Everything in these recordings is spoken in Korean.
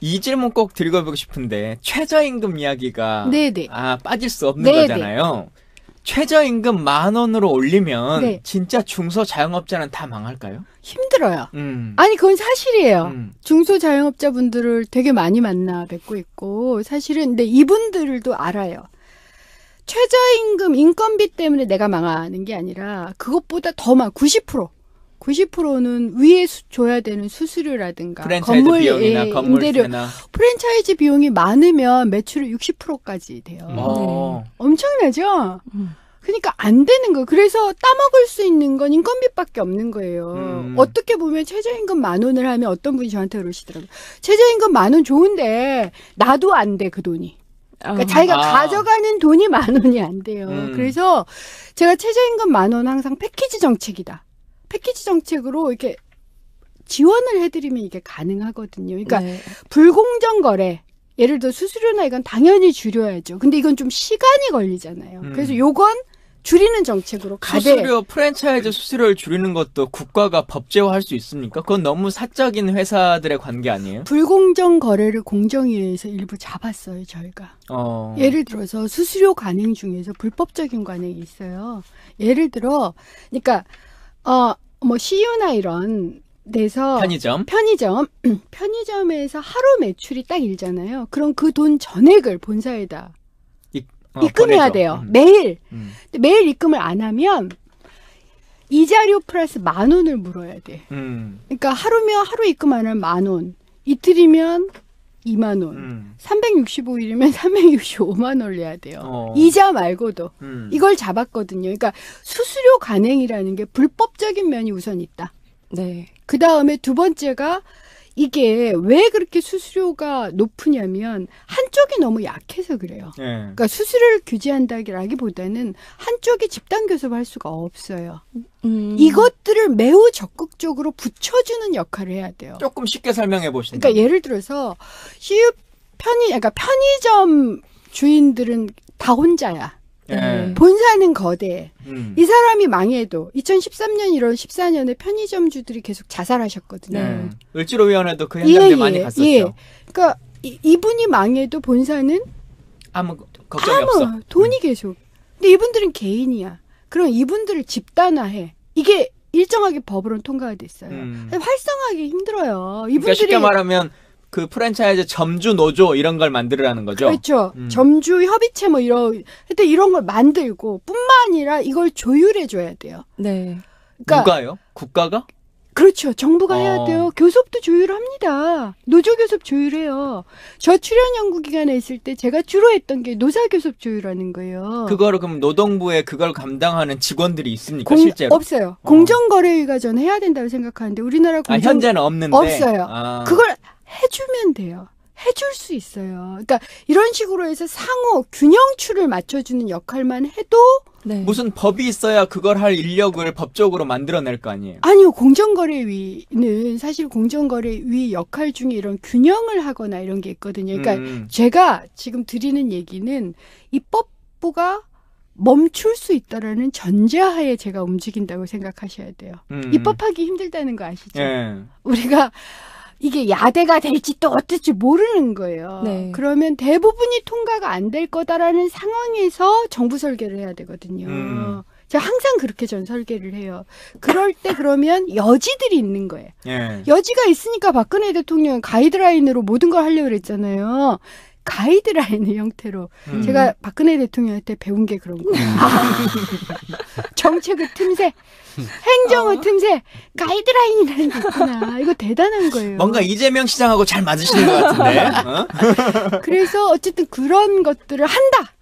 이 질문 꼭 드리고 싶은데 최저임금 이야기가 네네. 빠질 수 없는 네네. 거잖아요. 최저임금 10,000원으로 올리면 네. 진짜 중소자영업자는 다 망할까요? 힘들어요. 아니 그건 사실이에요. 중소자영업자분들을 되게 많이 만나 뵙고 있고 사실은 근데 이분들도 알아요. 최저임금 인건비 때문에 내가 망하는 게 아니라 그것보다 더 많아. 90%는 위에 줘야 되는 수수료라든가 프랜차이즈 비용이나 건물세나 프랜차이즈 비용이 많으면 매출의 60%까지 돼요. 네. 엄청나죠? 그러니까 안 되는 거예요. 그래서 따먹을 수 있는 건 인건비밖에 없는 거예요. 어떻게 보면 최저임금 10,000원을 하면 어떤 분이 저한테 그러시더라고요. 최저임금 10,000원 좋은데 나도 안 돼, 그 돈이. 그러니까 자기가 가져가는 돈이 10,000원이 안 돼요. 그래서 제가 최저임금 10,000원 항상 패키지 정책이다. 패키지 정책으로 이렇게 지원을 해드리면 이게 가능하거든요. 그러니까 네. 불공정 거래. 예를 들어 수수료나 이건 당연히 줄여야죠. 근데 이건 좀 시간이 걸리잖아요. 그래서 요건 줄이는 정책으로 수수료, 프랜차이즈 수수료를 줄이는 것도 국가가 법제화할 수 있습니까? 그건 너무 사적인 회사들의 관계 아니에요? 불공정 거래를 공정위에서 일부 잡았어요, 저희가. 예를 들어서 수수료 관행 중에서 불법적인 관행이 있어요. 예를 들어, 그러니까 뭐 CU나 이런 데서 편의점에서 하루 매출이 딱 일잖아요. 그럼 그 돈 전액을 본사에다 입금해야 돼요. 매일. 매일 입금을 안 하면 이자료 플러스 10,000원을 물어야 돼. 그러니까 하루면 하루 입금 안 하면 10,000원. 이틀이면 20,000원. 365일이면 365만원을 내야 돼요. 이자 말고도. 이걸 잡았거든요. 그러니까 수수료 관행이라는 게 불법적인 면이 우선 있다. 네. 그 다음에 두 번째가 이게 왜 그렇게 수수료가 높으냐면 한쪽이 너무 약해서 그래요. 네. 그러니까 수수료를 규제한다기보다는 한쪽이 집단 교섭할 수가 없어요. 이것들을 매우 적극적으로 붙여주는 역할을 해야 돼요. 조금 쉽게 설명해 보시죠. 그러니까 예를 들어서 그러니까 편의점 주인들은 다 혼자야. 본사는 거대. 이 사람이 망해도 2013년 1월 14년에 편의점주들이 계속 자살하셨거든요. 을지로위원회도 그 현장에 많이 갔었죠. 예. 그러니까 이분이 망해도 본사는 아무 걱정이 없어. 돈이 계속. 근데 이분들은 개인이야. 그럼 이분들을 집단화해. 이게 일정하게 법으로는 통과가 됐어요. 활성화하기 힘들어요. 이분들이 그러니까 쉽게 말하면 그 프랜차이즈 점주 노조 이런 걸 만들으라는 거죠. 그렇죠. 점주 협의체 뭐 이런 걸 만들고 뿐만 아니라 이걸 조율해 줘야 돼요. 네. 그러니까 누가요? 국가가? 그렇죠. 정부가 해야 돼요. 교섭도 조율합니다. 노조 교섭 조율해요. 저 출연 연구 기간에 있을 때 제가 주로 했던 게 노사 교섭 조율하는 거예요. 그거를 그럼 노동부에 그걸 감당하는 직원들이 있습니까? 실제로? 없어요. 공정거래위가 저는 해야 된다고 생각하는데 우리나라 현재는 없는데 없어요. 그걸 해주면 돼요. 해줄 수 있어요. 그러니까 이런 식으로 해서 상호 균형추를 맞춰주는 역할만 해도 무슨 법이 있어야 그걸 할 인력을 법적으로 만들어낼 거 아니에요? 아니요. 공정거래위는 사실 공정거래위 역할 중에 이런 균형을 하거나 이런 게 있거든요. 그러니까 제가 지금 드리는 얘기는 입법부가 멈출 수 있다라는 전제하에 제가 움직인다고 생각하셔야 돼요. 입법하기 힘들다는 거 아시죠? 우리가 이게 야대가 될지 또 어떨지 모르는 거예요. 네. 그러면 대부분이 통과가 안 될 거다라는 상황에서 정부 설계를 해야 되거든요. 제가 항상 그렇게 전 설계를 해요. 그럴 때 그러면 여지들이 있는 거예요. 여지가 있으니까 박근혜 대통령은 가이드라인으로 모든 걸 하려고 그랬잖아요. 가이드라인의 형태로 제가 박근혜 대통령한테 배운 게 그런 거예요. 정책의 틈새, 행정의 틈새, 가이드라인이라는 게 있구나. 이거 대단한 거예요. 뭔가 이재명 시장하고 잘 맞으시는 것 같은데. 그래서 어쨌든 그런 것들을 한다.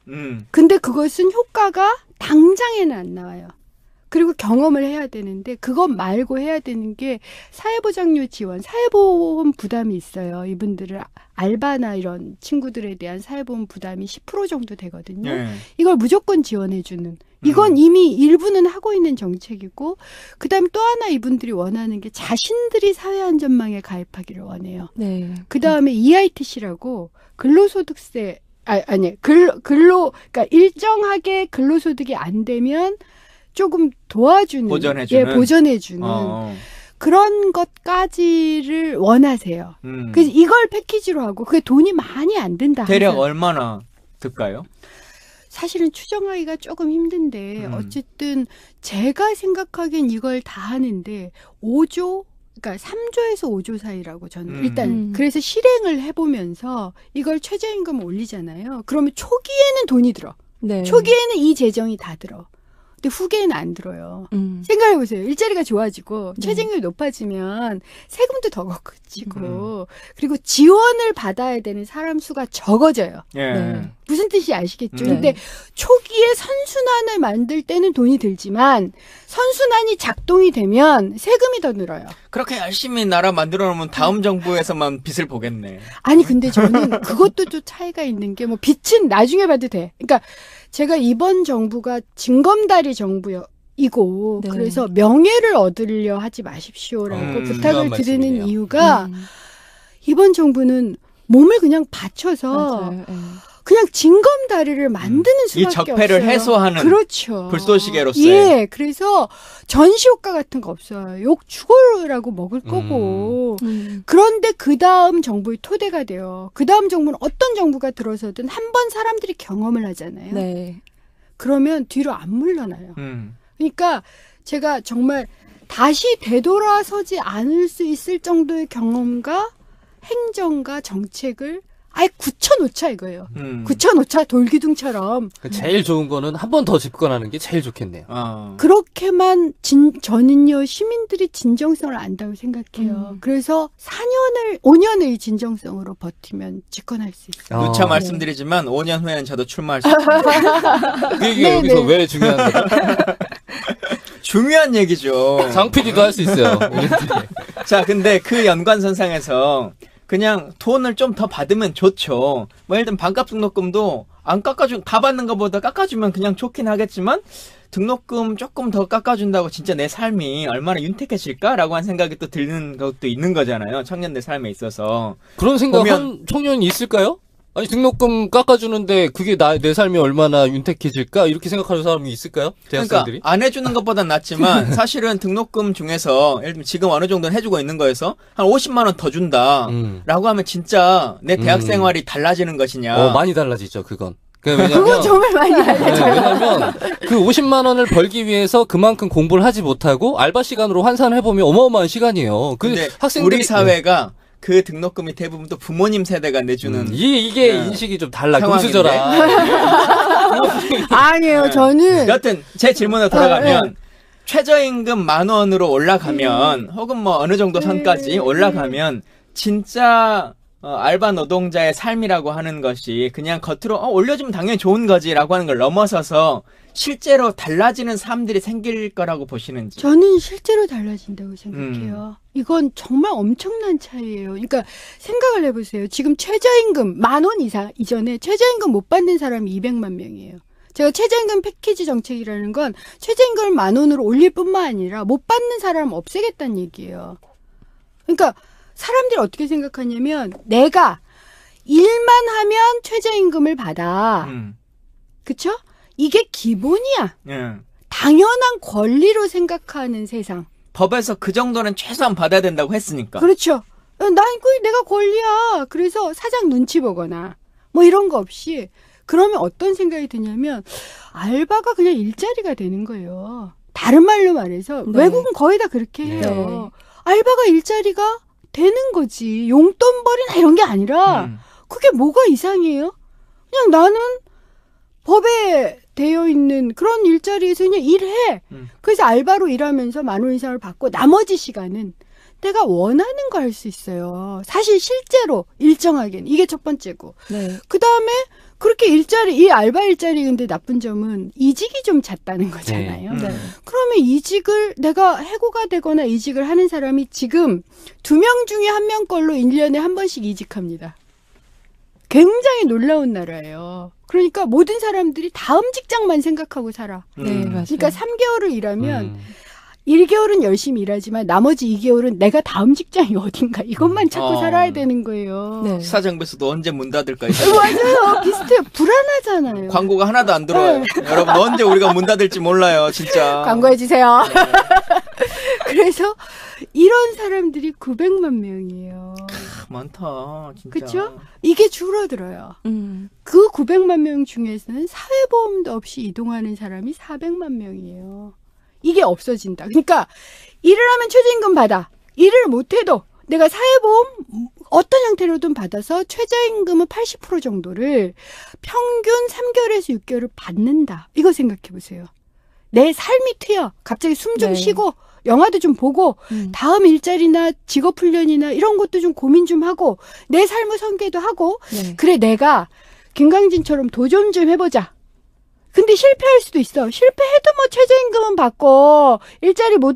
근데 그것은 효과가 당장에는 안 나와요. 그리고 경험을 해야 되는데 그것 말고 해야 되는 게 사회보장료 지원, 사회보험 부담이 있어요. 이분들을 알바나 이런 친구들에 대한 사회보험 부담이 10% 정도 되거든요. 이걸 무조건 지원해주는. 이건 이미 일부는 하고 있는 정책이고 그다음에 또 하나 이분들이 원하는 게 자신들이 사회안전망에 가입하기를 원해요. 네. 그다음에 EITC라고 근로소득세 그러니까 일정하게 근로소득이 안 되면 조금 도와주는, 보전해주는. 보전해주는 그런 것까지를 원하세요. 그래서 이걸 패키지로 하고 그게 돈이 많이 안 든다. 대략 항상. 얼마나 들까요? 사실은 추정하기가 조금 힘든데 어쨌든 제가 생각하기엔 이걸 다 하는데 5조 그러니까 3조에서 5조 사이라고 저는 일단 그래서 실행을 해보면서 이걸 최저임금 올리잖아요. 그러면 초기에는 돈이 들어. 네. 초기에는 이 재정이 다 들어. 근데 후기에는 안 들어요. 생각해보세요. 일자리가 좋아지고 최저임금이 높아지면 세금도 더 걷어지고 그리고 지원을 받아야 되는 사람 수가 적어져요. 예. 네. 무슨 뜻이 아시겠죠? 네. 근데 초기에 선순환을 만들 때는 돈이 들지만 선순환이 작동이 되면 세금이 더 늘어요. 그렇게 열심히 나라 만들어 놓으면 다음 정부에서만 빚을 보겠네. 아니 근데 저는 그것도 좀 차이가 있는 게 뭐 빚은 나중에 봐도 돼. 그러니까 제가 이번 정부가 징검다리 정부이고 네. 그래서 명예를 얻으려 하지 마십시오라고 부탁을 중요한 드리는 말씀이네요. 이유가 이번 정부는 몸을 그냥 바쳐서 맞아요. 예. 그냥 징검다리를 만드는 수밖에 이 적폐를 없어요. 해소하는 그렇죠. 불쏘시개로서의. 예, 그래서 전시효과 같은 거 없어요. 욕 죽어라고 먹을 거고. 그런데 그 다음 정부의 토대가 돼요. 그 다음 정부는 어떤 정부가 들어서든 한 번 사람들이 경험을 하잖아요. 네. 그러면 뒤로 안 물러나요. 음. 그러니까 제가 정말 다시 되돌아서지 않을 수 있을 정도의 경험과 행정과 정책을 아예 굳혀놓자 이거예요. 굳혀놓자 돌기둥처럼. 제일 좋은 거는 한 번 더 집권하는 게 제일 좋겠네요. 그렇게만 저는요 시민들이 진정성을 안다고 생각해요. 그래서 5년을 이 진정성으로 버티면 집권할 수 있어요. 누차 말씀드리지만 5년 후에는 저도 출마할 수 있습니다. 이게 네, 여기서 네. 왜 중요한 거죠? 중요한 얘기죠. 장 PD도 할 수 있어요. 자, 근데 그 연관선상에서 그냥 돈을 좀 더 받으면 좋죠. 뭐 예를 들면 반값 등록금도 안 깎아준 다 받는 것보다 깎아주면 그냥 좋긴 하겠지만 등록금 조금 더 깎아준다고 진짜 내 삶이 얼마나 윤택해질까라고 한 생각이 또 드는 것도 있는 거잖아요. 청년들 삶에 있어서. 그런 생각 보면- 한 청년이 있을까요? 아니 등록금 깎아주는데 그게 내 삶이 얼마나 윤택해질까? 이렇게 생각하는 사람이 있을까요? 그러니까 대학생들이? 안 해주는 것보단 낫지만 사실은 등록금 중에서 예를 들면 지금 어느 정도는 해주고 있는 거에서 한 50만 원 더 준다라고 하면 진짜 내 대학 생활이 달라지는 것이냐. 많이 달라지죠, 그건. 그건 정말 많이 알죠. 왜냐면 그 50만 원을 벌기 위해서 그만큼 공부를 하지 못하고 알바 시간으로 환산해 보면 어마어마한 시간이에요. 근데 학생들이 우리 사회가 그 등록금이 대부분 또 부모님 세대가 내주는 이게 네. 인식이 좀 달라. 상황인데. 금수저라. 아니에요. 저는 여튼 제 질문으로 돌아가면 최저임금 10,000원으로 올라가면 혹은 뭐 어느 정도 선까지 올라가면 진짜 알바 노동자의 삶이라고 하는 것이 그냥 겉으로 올려주면 당연히 좋은 거지라고 하는 걸 넘어서서 실제로 달라지는 삶들이 생길 거라고 보시는지. 저는 실제로 달라진다고 생각해요. 이건 정말 엄청난 차이예요. 그러니까 생각을 해보세요. 지금 최저임금 10,000원 이상 이전에 최저임금 못 받는 사람이 200만 명이에요. 제가 최저임금 패키지 정책이라는 건 최저임금을 10,000원으로 올릴 뿐만 아니라 못 받는 사람 없애겠다는 얘기예요. 그러니까 사람들이 어떻게 생각하냐면 내가 일만 하면 최저임금을 받아. 그쵸? 이게 기본이야. 당연한 권리로 생각하는 세상. 법에서 그 정도는 최소한 받아야 된다고 했으니까. 그렇죠. 내가 권리야. 그래서 사장 눈치 보거나 뭐 이런 거 없이 그러면 어떤 생각이 드냐면 알바가 그냥 일자리가 되는 거예요. 다른 말로 말해서 네. 외국은 거의 다 그렇게 해요. 알바가 일자리가 되는 거지. 용돈벌이나 이런 게 아니라 그게 뭐가 이상해요? 그냥 나는 법에 되어 있는 그런 일자리에서 그냥 일해. 그래서 알바로 일하면서 10,000원 이상을 받고 나머지 시간은 내가 원하는 거 할 수 있어요. 사실 실제로 일정하게는. 이게 첫 번째고. 네. 그 다음에 그렇게 이 알바 일자리 근데 나쁜 점은 이직이 좀 잦다는 거잖아요. 네. 그러면 이직을 내가 해고가 되거나 이직을 하는 사람이 지금 2명 중에 1명 걸로 1년에 한 번씩 이직합니다. 굉장히 놀라운 나라예요. 그러니까 모든 사람들이 다음 직장만 생각하고 살아. 네, 맞아요. 그러니까 3개월을 일하면 1개월은 열심히 일하지만 나머지 2개월은 내가 다음 직장이 어딘가 이것만 찾고 살아야 되는 거예요. 네. 시사정부에서도 언제 문 닫을까? 맞아요. 비슷해요. 불안하잖아요. 광고가 하나도 안 들어와요. 여러분 언제 우리가 문 닫을지 몰라요. 진짜. 광고해주세요. 그래서 이런 사람들이 900만 명이에요. 많다, 진짜. 그쵸? 이게 줄어들어요. 그 900만 명 중에서는 사회보험도 없이 이동하는 사람이 400만 명이에요. 이게 없어진다. 그러니까 일을 하면 최저임금 받아. 일을 못해도 내가 사회보험 어떤 형태로든 받아서 최저임금은 80% 정도를 평균 3개월에서 6개월을 받는다. 이거 생각해 보세요. 내 삶이 트여. 갑자기 숨 좀 네. 쉬고 영화도 좀 보고 다음 일자리나 직업훈련이나 이런 것도 좀 고민 좀 하고 내 삶을 설계도 하고 네. 그래 내가 김강진처럼 도전 좀 해보자. 근데 실패할 수도 있어. 실패해도 뭐 최저임금은 받고 일자리 못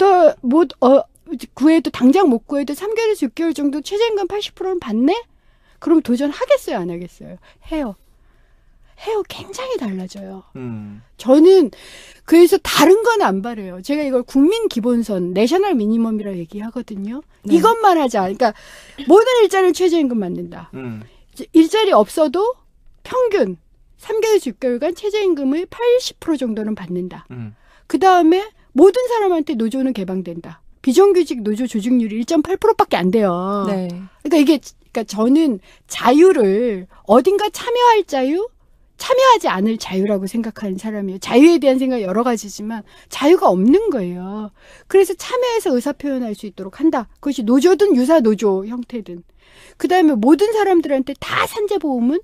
구해도 당장 못 구해도 3개월에서 6개월 정도 최저임금 80%는 받네? 그럼 도전하겠어요? 안 하겠어요? 해요. 굉장히 달라져요. 저는 그래서 다른 건 안 바래요. 제가 이걸 국민 기본선, 내셔널 미니멈이라 얘기하거든요. 네. 이것만 하자. 그러니까 모든 일자리는 최저임금 받는다. 일자리 없어도 평균 3개월에서 6개월간 최저임금을 80% 정도는 받는다. 그 다음에 모든 사람한테 노조는 개방된다. 비정규직 노조 조직률이 1.8%밖에 안 돼요. 네. 그러니까 저는 자유를 어딘가 참여할 자유, 참여하지 않을 자유라고 생각하는 사람이에요. 자유에 대한 생각 여러 가지지만 자유가 없는 거예요. 그래서 참여해서 의사표현할 수 있도록 한다. 그것이 노조든 유사노조 형태든. 그다음에 모든 사람들한테 다 산재보험은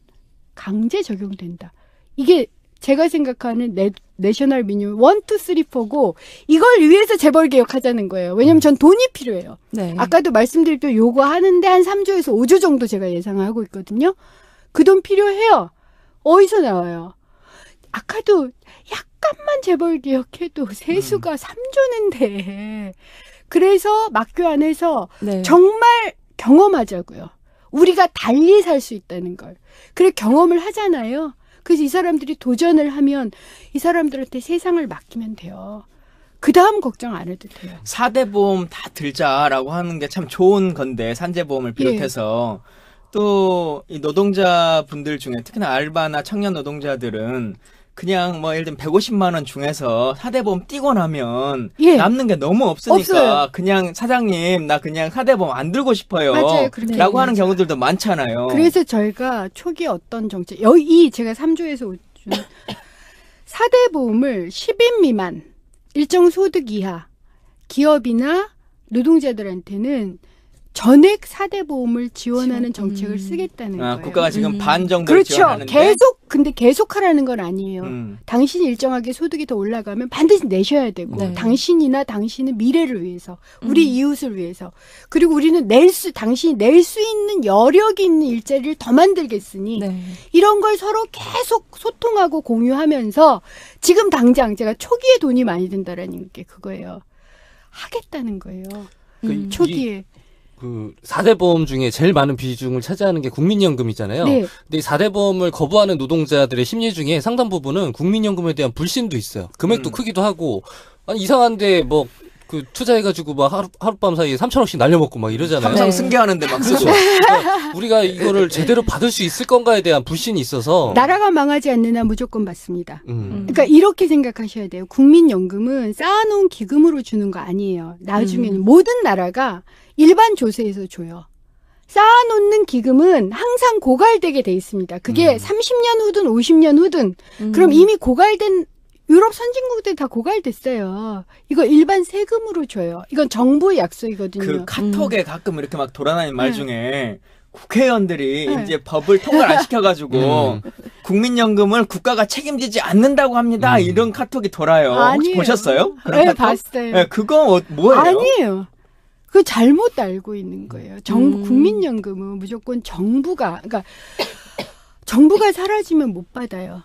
강제 적용된다. 이게 제가 생각하는 내셔널 미니멈 1, 2, 3, 4고 이걸 위해서 재벌개혁하자는 거예요. 왜냐하면 전 돈이 필요해요. 네. 아까도 말씀드렸던 요거 하는데 한 3조에서 5조 정도 제가 예상하고 있거든요. 그 돈 필요해요. 어디서 나와요? 아까도 약간만 재벌개혁해도 세수가 3조는데 그래서 막교 안에서 네. 정말 경험하자고요. 우리가 달리 살 수 있다는 걸. 그래 경험을 하잖아요. 그래서 이 사람들이 도전을 하면 이 사람들한테 세상을 맡기면 돼요. 그 다음 걱정 안 해도 돼요. 4대 보험 다 들자라고 하는 게 참 좋은 건데 산재보험을 비롯해서 또 이 노동자분들 중에 특히나 알바나 청년 노동자들은 그냥 뭐 예를 들면 150만 원 중에서 4대 보험 띄고 나면 남는 게 너무 없으니까 없어요. 그냥 사장님 나 그냥 4대 보험 안 들고 싶어요. 맞아요. 그렇게 라고 하는 얘기하죠. 경우들도 많잖아요. 그래서 저희가 초기 어떤 정책, 제가 3조에서 5조 4대 보험을 10인 미만, 일정 소득 이하, 기업이나 노동자들한테는 전액 4대 보험을 지원하는 정책을 쓰겠다는 거예요. 국가가 지금 반 정도 그렇죠. 지원하는데 근데 계속 하라는 건 아니에요. 당신이 일정하게 소득이 더 올라가면 반드시 내셔야 되고 네. 당신이나 당신의 미래를 위해서 우리 이웃을 위해서 그리고 우리는 당신이 낼 수 있는 여력이 있는 일자리를 더 만들겠으니 네. 이런 걸 서로 계속 소통하고 공유하면서 지금 당장 제가 초기에 돈이 많이 든다라는 게 그거예요. 하겠다는 거예요. 초기에. 그 4대 보험 중에 제일 많은 비중을 차지하는 게 국민연금이잖아요. 네. 근데 이 4대 보험을 거부하는 노동자들의 심리 중에 상당 부분은 국민연금에 대한 불신도 있어요. 금액도 크기도 하고 아니 이상한데 뭐 그 투자해가지고 막 하룻밤 사이에 3천억씩 날려먹고 막 이러잖아요. 삼성 네. 승계하는데 막 쓰고. 그러니까 우리가 이거를 제대로 받을 수 있을 건가에 대한 불신이 있어서 나라가 망하지 않는 한 무조건 받습니다. 음. 그러니까 이렇게 생각하셔야 돼요. 국민연금은 쌓아놓은 기금으로 주는 거 아니에요. 나중에는 모든 나라가 일반 조세에서 줘요. 쌓아놓는 기금은 항상 고갈되게 돼 있습니다. 그게 30년 후든 50년 후든 그럼 이미 고갈된 유럽 선진국들 다 고갈됐어요. 이거 일반 세금으로 줘요. 이건 정부의 약속이거든요. 그 카톡에 가끔 이렇게 막 돌아다니는 말 네. 중에 국회의원들이 네. 이제 법을 통과를 안 시켜가지고 국민연금을 국가가 책임지지 않는다고 합니다. 이런 카톡이 돌아요. 혹시 아니에요. 보셨어요? 그런 네, 카톡? 봤어요. 네, 그거 뭐예요? 아니에요. 그 잘못 알고 있는 거예요. 국민연금은 무조건 그러니까 정부가 사라지면 못 받아요.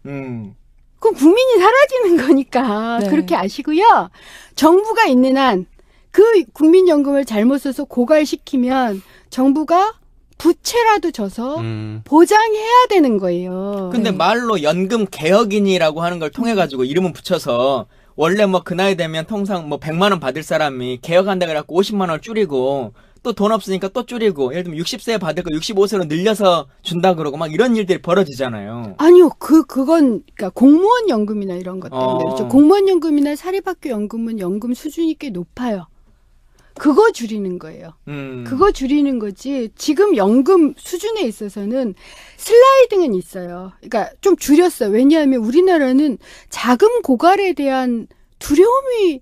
그럼 국민이 사라지는 거니까 네. 그렇게 아시고요. 정부가 있는 한 그 국민연금을 잘못 써서 고갈시키면 정부가 부채라도 져서 보장해야 되는 거예요. 근데 말로 연금 개혁인이라고 하는 걸 통해 가지고 이름은 붙여서 원래 뭐 그 나이 되면 통상 뭐 100만 원 받을 사람이 개혁한다 그래갖고 50만 원을 줄이고 또 돈 없으니까 또 줄이고 예를 들면 60세에 받을 거 65세로 늘려서 준다 그러고 막 이런 일들이 벌어지잖아요. 아니요, 그건 그러니까 공무원 연금이나 이런 것 때문에 그렇죠. 공무원 연금이나 사립학교 연금은 연금 수준이 꽤 높아요. 그거 줄이는 거예요. 그거 줄이는 거지. 지금 연금 수준에 있어서는 슬라이딩은 있어요. 그러니까 좀 줄였어요. 왜냐하면 우리나라는 자금 고갈에 대한 두려움이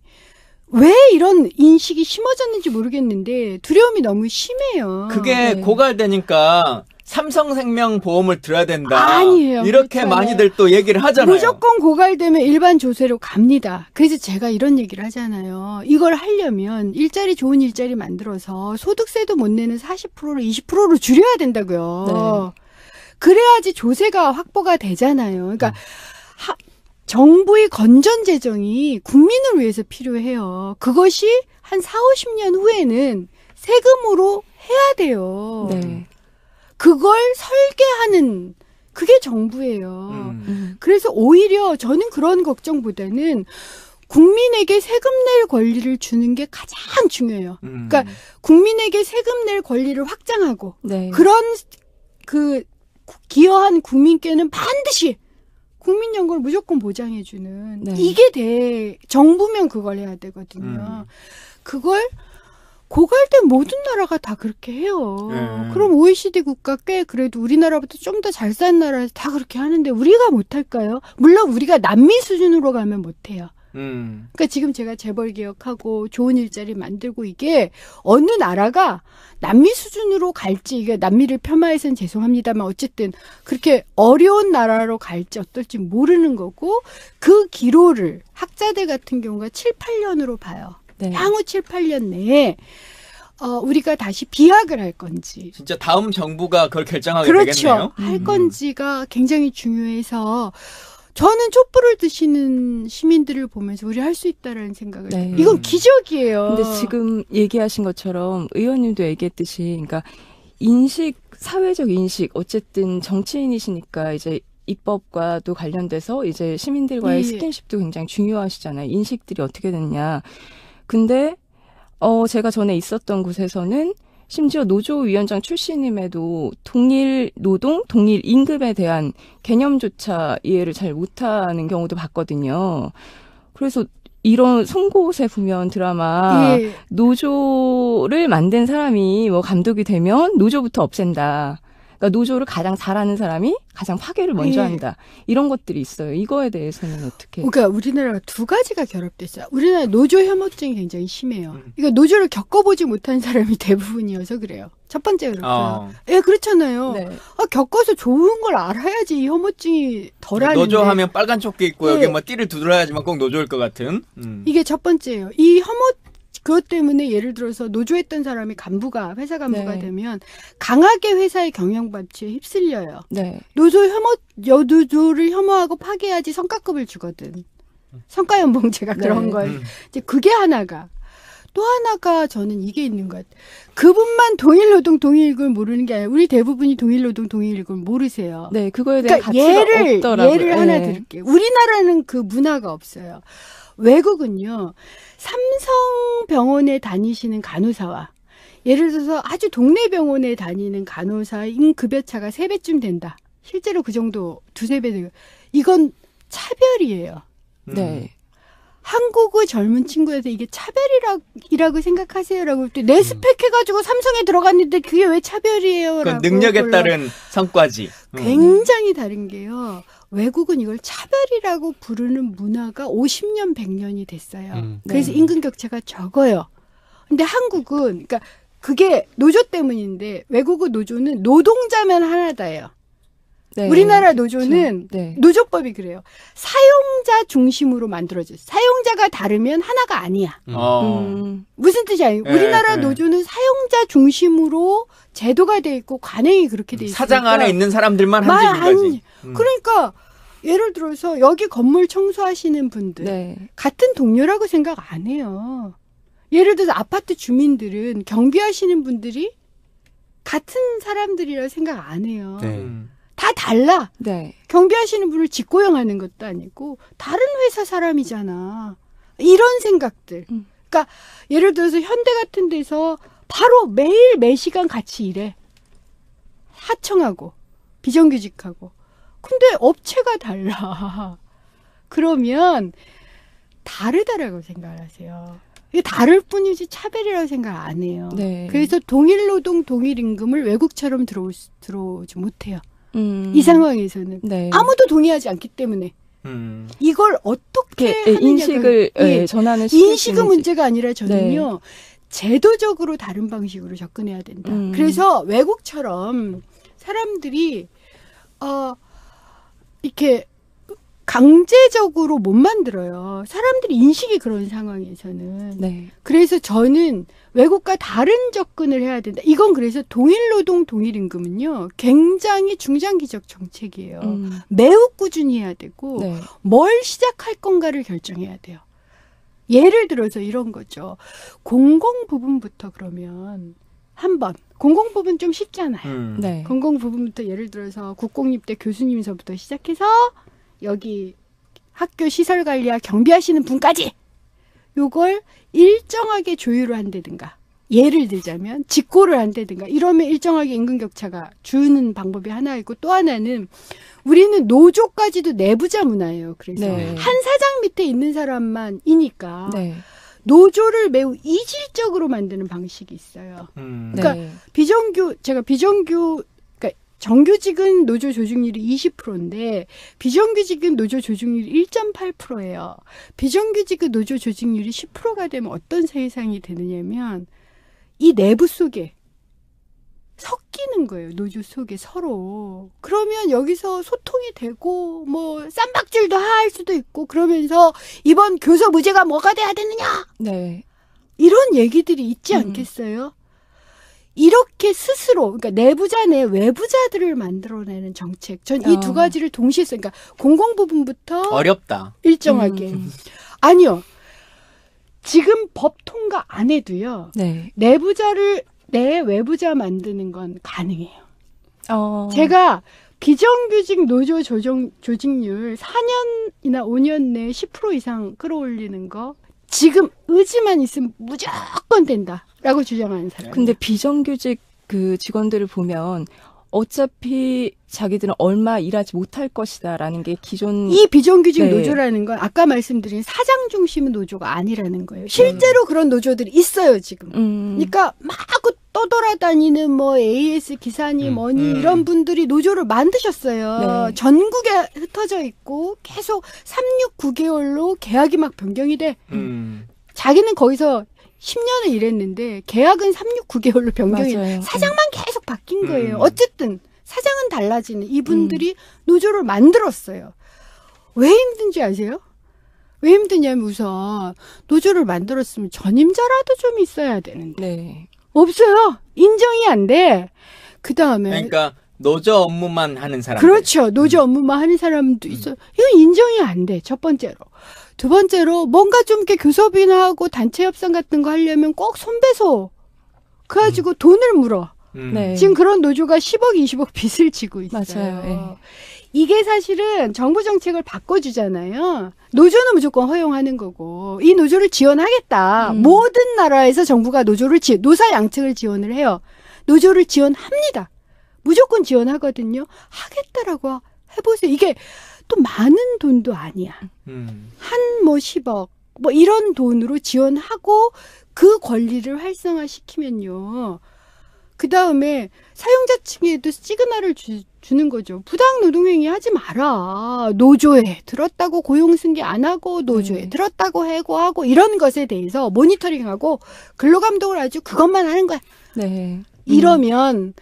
왜 이런 인식이 심어졌는지 모르겠는데 두려움이 너무 심해요. 그게 네. 고갈되니까 삼성생명 보험을 들어야 된다. 아니에요. 이렇게 그렇지 많이들 또 얘기를 하잖아요. 무조건 고갈되면 일반 조세로 갑니다. 그래서 제가 이런 얘기를 하잖아요. 이걸 하려면 좋은 일자리 만들어서 소득세도 못 내는 40%를 20%로 줄여야 된다고요. 그래야지 조세가 확보가 되잖아요. 그러니까 정부의 건전 재정이 국민을 위해서 필요해요. 그것이 한 4, 50년 후에는 세금으로 해야 돼요. 네. 그걸 설계하는 그게 정부예요. 그래서 오히려 저는 그런 걱정보다는 국민에게 세금 낼 권리를 주는 게 가장 중요해요. 그러니까 국민에게 세금 낼 권리를 확장하고 네. 그런 그 기여한 국민께는 반드시 국민연금을 무조건 보장해주는 네. 이게 정부면 그걸 해야 되거든요. 그걸 고갈된 모든 나라가 다 그렇게 해요. 그럼 OECD 국가 꽤 그래도 우리나라보다 좀 더 잘 사는 나라에서 다 그렇게 하는데 우리가 못할까요? 물론 우리가 남미 수준으로 가면 못해요. 그러니까 지금 제가 재벌 개혁하고 좋은 일자리 만들고 이게 어느 나라가 남미 수준으로 갈지 이게 남미를 폄하해서는 죄송합니다만 어쨌든 그렇게 어려운 나라로 갈지 어떨지 모르는 거고 그 기로를 학자들 같은 경우가 7, 8년으로 봐요. 네. 향후 7, 8년 내에 우리가 다시 비약을 할 건지. 진짜 다음 정부가 그걸 결정하게 그렇죠. 되겠네요. 할 건지가 굉장히 중요해서 저는 촛불을 드시는 시민들을 보면서 우리 할 수 있다라는 생각을 네. 이건 기적이에요. 근데 지금 얘기하신 것처럼 의원님도 얘기했듯이 그러니까 사회적 인식 어쨌든 정치인이시니까 이제 입법과도 관련돼서 이제 시민들과의 예. 스킨십도 굉장히 중요하시잖아요. 인식들이 어떻게 됐냐. 근데 제가 전에 있었던 곳에서는 심지어 노조위원장 출신임에도 동일 노동, 동일 임금에 대한 개념조차 이해를 잘 못하는 경우도 봤거든요. 그래서 이런 송곳에 보면 드라마 예. 노조를 만든 사람이 뭐 감독이 되면 노조부터 없앤다. 그러니까 노조를 가장 잘하는 사람이 가장 파괴를 먼저 예. 한다. 이런 것들이 있어요. 이거에 대해서는 어떻게? 그러니까 우리나라가 두 가지가 결합됐어요. 우리나라 노조 혐오증이 굉장히 심해요. 그러니까 노조를 겪어보지 못한 사람이 대부분이어서 그래요. 첫 번째 그렇고요. 예, 그렇잖아요. 네. 겪어서 좋은 걸 알아야지 이 혐오증이 덜하는데. 노조하면 빨간 조끼 입고 예. 여기 뭐 띠를 두드려야지만 꼭 노조일 것 같은. 이게 첫 번째예요. 이 그것 때문에 예를 들어서 노조했던 사람이 회사 간부가 네. 되면 강하게 회사의 경영 법칙에 휩쓸려요. 네. 노조를 혐오하고 파괴하지 성과급을 주거든. 성과연봉제가 네. 그런 걸. 이제 그게 하나가. 또 하나가 저는 이게 있는 것 같아요. 그분만 동일노동 동일임금을 모르는 게 아니라 우리 대부분이 동일노동 동일임금을 모르세요. 네, 그거에 대한 그러니까 가치가 없더라고요. 예를 하나 네. 드릴게요. 우리나라는 그 문화가 없어요. 외국은요. 삼성병원에 다니시는 간호사와 예를 들어서 아주 동네 병원에 다니는 간호사인 급여차가 3배쯤 된다. 실제로 그 정도 2-3배 되고 이건 차별이에요. 네. 한국의 젊은 친구에서 이게 차별이라고 생각하세요라고 할 때 내 스펙 해가지고 삼성에 들어갔는데 그게 왜 차별이에요? 그 능력에 따른 성과지. 굉장히 다른 게요. 외국은 이걸 차별이라고 부르는 문화가 50년, 100년이 됐어요. 그래서 네. 임금 격차가 적어요. 근데 한국은 그러니까 그게 노조 때문인데 외국의 노조는 노동자면 하나다예요. 네. 우리나라 노조는 네. 노조법이 그래요. 사용자 중심으로 만들어져요. 사용자가 다르면 하나가 아니야. 무슨 뜻이 아니에요? 네, 우리나라 네. 노조는 사용자 중심으로 제도가 돼 있고 관행이 그렇게 돼 있으니까 사장 안에 있는 사람들만 한 집인 거지. 그러니까 예를 들어서 여기 건물 청소하시는 분들 네. 같은 동료라고 생각 안 해요. 예를 들어서 아파트 주민들은 경비하시는 분들이 같은 사람들이라 생각 안 해요. 네. 다 달라. 네. 경비하시는 분을 직고용하는 것도 아니고 다른 회사 사람이잖아. 이런 생각들. 그러니까 예를 들어서 현대 같은 데서 바로 매일 매시간 같이 일해. 하청하고 비정규직하고. 근데 업체가 달라. 그러면 다르다라고 생각을 하세요. 이게 다를 뿐이지 차별이라고 생각 안 해요. 네. 그래서 동일 노동, 동일 임금을 외국처럼 들어오지 못해요. 이 상황에서는. 네. 아무도 동의하지 않기 때문에. 이걸 어떻게 하느냐가 인식을 예. 전하는 인식은 문제가 아니라 저는요. 제도적으로 다른 방식으로 접근해야 된다. 그래서 외국처럼 사람들이 이렇게 강제적으로 못 만들어요. 사람들이 인식이 그런 상황에서는. 네. 그래서 저는 외국과 다른 접근을 해야 된다. 이건 그래서 동일 노동, 동일 임금은요. 굉장히 중장기적 정책이에요. 매우 꾸준히 해야 되고 네. 뭘 시작할 건가를 결정해야 돼요. 예를 들어서 이런 거죠. 공공부문부터 그러면 한번 공공부문 좀 쉽잖아요. 네. 공공부문부터 예를 들어서 국공립대 교수님서부터 시작해서 여기 학교 시설 관리와 경비하시는 분까지 요걸 일정하게 조율을 한다든가 예를 들자면 직고를 한다든가 이러면 일정하게 임금 격차가 주는 방법이 하나 있고 또 하나는 우리는 노조까지도 내부자 문화예요. 그래서 네. 한 사장 밑에 있는 사람만이니까 네. 노조를 매우 이질적으로 만드는 방식이 있어요. 그러니까 네. 정규직은 노조 조직률이 20%인데 비정규직은 노조 조직률이 1.8%예요. 비정규직은 노조 조직률이 10%가 되면 어떤 세상이 되느냐면 이 내부 속에 섞이는 거예요. 노조 속에 서로. 그러면 여기서 소통이 되고 뭐 쌈박질도 할 수도 있고 그러면서 이번 교섭 의제가 뭐가 돼야 되느냐 네. 이런 얘기들이 있지 않겠어요? 이렇게 스스로 그러니까 내부자 내 외부자들을 만들어내는 정책. 전 이 두 가지를 동시에 써요. 그러니까 공공부문부터 어렵다. 일정하게. 아니요. 지금 법 통과 안 해도요. 네. 내부자를 내 외부자 만드는 건 가능해요. 제가 비정규직 노조 조직률 4년이나 5년 내에 10% 이상 끌어올리는 거 지금 의지만 있으면 무조건 된다라고 주장하는 사람. 근데 비정규직 그 직원들을 보면 어차피 자기들은 얼마 일하지 못할 것이다라는 게 기존 이 비정규직 네. 노조라는 건 아까 말씀드린 사장 중심 노조가 아니라는 거예요. 실제로 그런 노조들이 있어요 지금. 그러니까 막 떠돌아다니는 뭐 AS 기사니 뭐니 이런 분들이 노조를 만드셨어요. 네. 전국에 흩어져 있고 계속 369개월로 계약이 막 변경이 돼. 자기는 거기서 10년을 일했는데 계약은 369개월로 변경이 맞아요. 사장만 계속 바뀐 거예요. 어쨌든 사장은 달라지는 이분들이 노조를 만들었어요. 왜 힘든지 아세요? 왜 힘드냐면 우선 노조를 만들었으면 전임자라도 좀 있어야 되는데 네. 없어요. 인정이 안 돼. 그다음에 그러니까 노조 업무만 하는 사람들. 그렇죠. 노조 업무만 하는 사람도 있어요. 이건 인정이 안 돼. 첫 번째로. 두 번째로 뭔가 좀 이렇게 교섭이나 하고 단체 협상 같은 거 하려면 꼭 손배소. 그래가지고 돈을 물어. 네. 지금 그런 노조가 10억, 20억 빚을 지고 있어요. 맞아요. 네. 이게 사실은 정부 정책을 바꿔주잖아요. 노조는 무조건 허용하는 거고 이 노조를 지원하겠다. 모든 나라에서 정부가 노사 양측을 지원을 해요. 노조를 지원합니다. 무조건 지원하거든요. 하겠다라고 해보세요. 이게 또 많은 돈도 아니야. 한 뭐 10억 뭐 이런 돈으로 지원하고 그 권리를 활성화시키면요. 그 다음에 사용자층에도 시그널을 주는 거죠. 부당 노동행위 하지 마라. 노조에 들었다고 고용승계 안 하고 노조에 들었다고 해고하고 이런 것에 대해서 모니터링하고 근로감독을 아주 그것만 하는 거야. 네. 이러면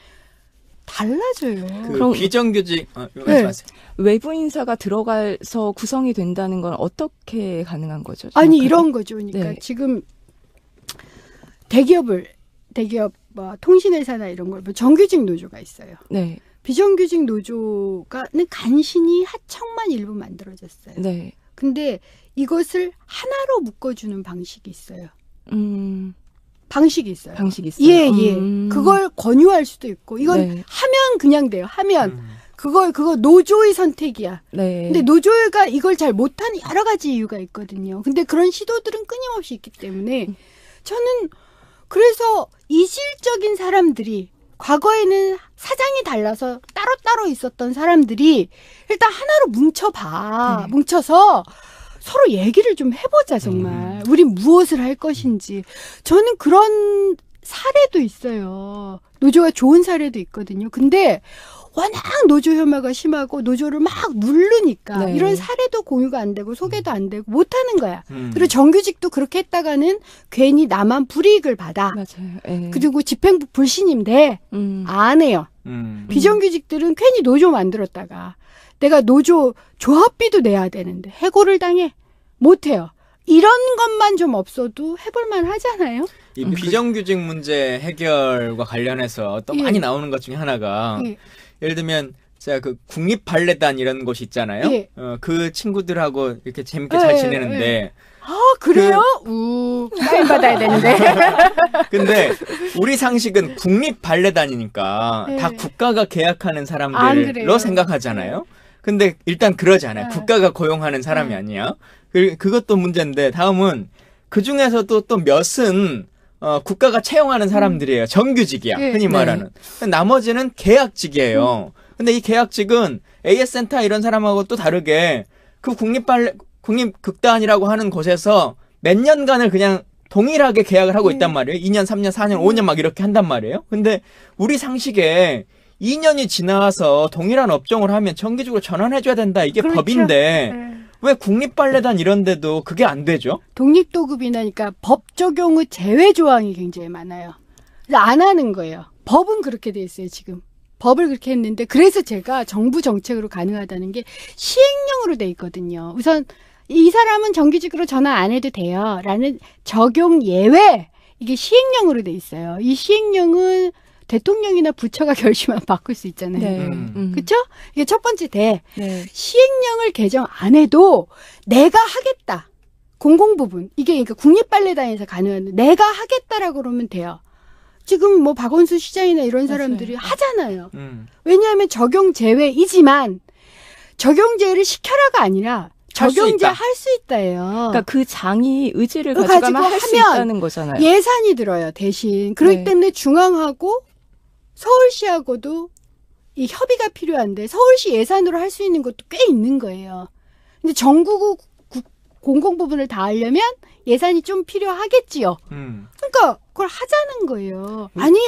달라져요. 그럼 비정규직 네. 말씀하세요. 외부 인사가 들어가서 구성이 된다는 건 어떻게 가능한 거죠? 아니 정확하게? 이런 거죠. 그러니까 네. 지금 대기업 뭐 통신회사나 이런 걸 정규직 노조가 있어요. 네. 비정규직 노조가는 간신히 하청만 일부 만들어졌어요. 네. 근데 이것을 하나로 묶어주는 방식이 있어요. 방식이 있어요. 방식이 있어요. 예, 예. 그걸 권유할 수도 있고, 이건 네. 하면 그냥 돼요. 하면. 그거 노조의 선택이야. 네. 근데 노조가 이걸 잘 못하는 여러 가지 이유가 있거든요. 근데 그런 시도들은 끊임없이 있기 때문에 저는 그래서 이질적인 사람들이 과거에는 사장이 달라서 따로따로 있었던 사람들이 일단 하나로 뭉쳐봐. 네. 뭉쳐서 서로 얘기를 좀 해보자 정말. 우리 무엇을 할 것인지. 저는 그런 사례도 있어요. 노조가 좋은 사례도 있거든요. 근데 워낙 노조 혐오가 심하고 노조를 막 누르니까 네. 이런 사례도 공유가 안 되고 소개도 안 되고 못하는 거야. 그리고 정규직도 그렇게 했다가는 괜히 나만 불이익을 받아. 맞아요. 예. 그리고 집행부 불신임돼. 안 해요. 비정규직들은 괜히 노조 만들었다가 내가 노조 조합비도 내야 되는데 해고를 당해. 못해요. 이런 것만 좀 없어도 해볼만 하잖아요. 이 비정규직 문제 해결과 관련해서 또 예. 많이 나오는 것 중에 하나가 예. 예를 들면 제가 그 국립발레단 이런 곳이 있잖아요. 예. 그 친구들하고 이렇게 재밌게 예, 잘 예, 지내는데 아 그래요? 사인 받아야 되는데. 근데 우리 상식은 국립발레단이니까 예. 다 국가가 계약하는 안 사람들로 그래요. 생각하잖아요. 근데 일단 그러지 않아요. 예. 국가가 고용하는 사람이 아니야. 그것도 문제인데 다음은 그 중에서도 또 몇은 국가가 채용하는 사람들이에요. 정규직이야. 예. 흔히 말하는. 나머지는 계약직이에요. 근데 이 계약직은 AS센터 이런 사람하고 또 다르게 그 국립극단이라고 하는 곳에서 몇 년간을 그냥 동일하게 계약을 하고 있단 말이에요. 2년, 3년, 4년, 5년 막 이렇게 한단 말이에요. 근데 우리 상식에 2년이 지나서 동일한 업종을 하면 정기적으로 전환해줘야 된다. 이게 그렇죠. 법인데 예. 왜 국립발레단 이런 데도 그게 안 되죠? 독립도급이나니까 법 적용 후 제외 조항이 굉장히 많아요. 그래서 안 하는 거예요. 법은 그렇게 돼 있어요, 지금. 법을 그렇게 했는데 그래서 제가 정부 정책으로 가능하다는 게 시행령으로 돼 있거든요. 우선 이 사람은 정규직으로 전환 안 해도 돼요. 라는 적용 예외 이게 시행령으로 돼 있어요. 이 시행령은 대통령이나 부처가 결심하면 바꿀 수 있잖아요. 네. 그렇죠? 이게 첫 번째 대. 네. 시행령을 개정 안 해도 내가 하겠다. 공공부분. 이게 그러니까 국립발레단에서 가능한데 내가 하겠다라고 그러면 돼요. 지금 뭐 박원순 시장이나 이런 사람들이 하잖아요. 왜냐하면 적용 제외이지만 적용 제외를 시켜라가 아니라 할 수 적용제 있다. 할 수 있다예요. 그러니까 그 장이 의지를 그거 가져가면 가지고 할 수 하면 있다는 거잖아요. 예산이 들어요, 대신. 그렇기 네. 때문에 중앙하고 서울시하고도 이 협의가 필요한데 서울시 예산으로 할 수 있는 것도 꽤 있는 거예요. 근데 전국 공공 부분을 다 하려면 예산이 좀 필요하겠지요. 그러니까 그걸 하자는 거예요. 아니,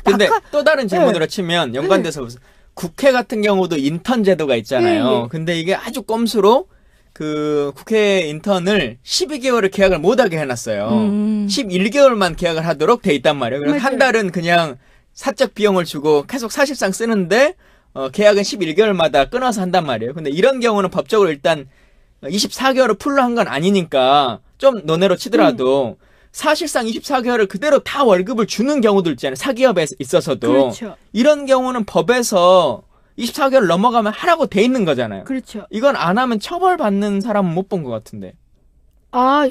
근데 낙하- 또 다른 질문으로 네. 치면 연관돼서 무슨 국회 같은 경우도 인턴 제도가 있잖아요. 네, 네. 근데 이게 아주 꼼수로 그 국회 인턴을 12개월을 계약을 못하게 해놨어요. 11개월만 계약을 하도록 돼 있단 말이에요. 그래서 한 맞아요. 달은 그냥 사적 비용을 주고 계속 사실상 쓰는데 계약은 11개월마다 끊어서 한단 말이에요. 근데 이런 경우는 법적으로 일단 24개월을 풀로 한 건 아니니까 좀 논외로 치더라도 사실상 24개월을 그대로 다 월급을 주는 경우도 있잖아요. 사기업에 있어서도. 그렇죠. 이런 경우는 법에서 24개월 넘어가면 하라고 돼 있는 거잖아요. 그렇죠. 이건 안 하면 처벌받는 사람은 못 본 것 같은데. 아,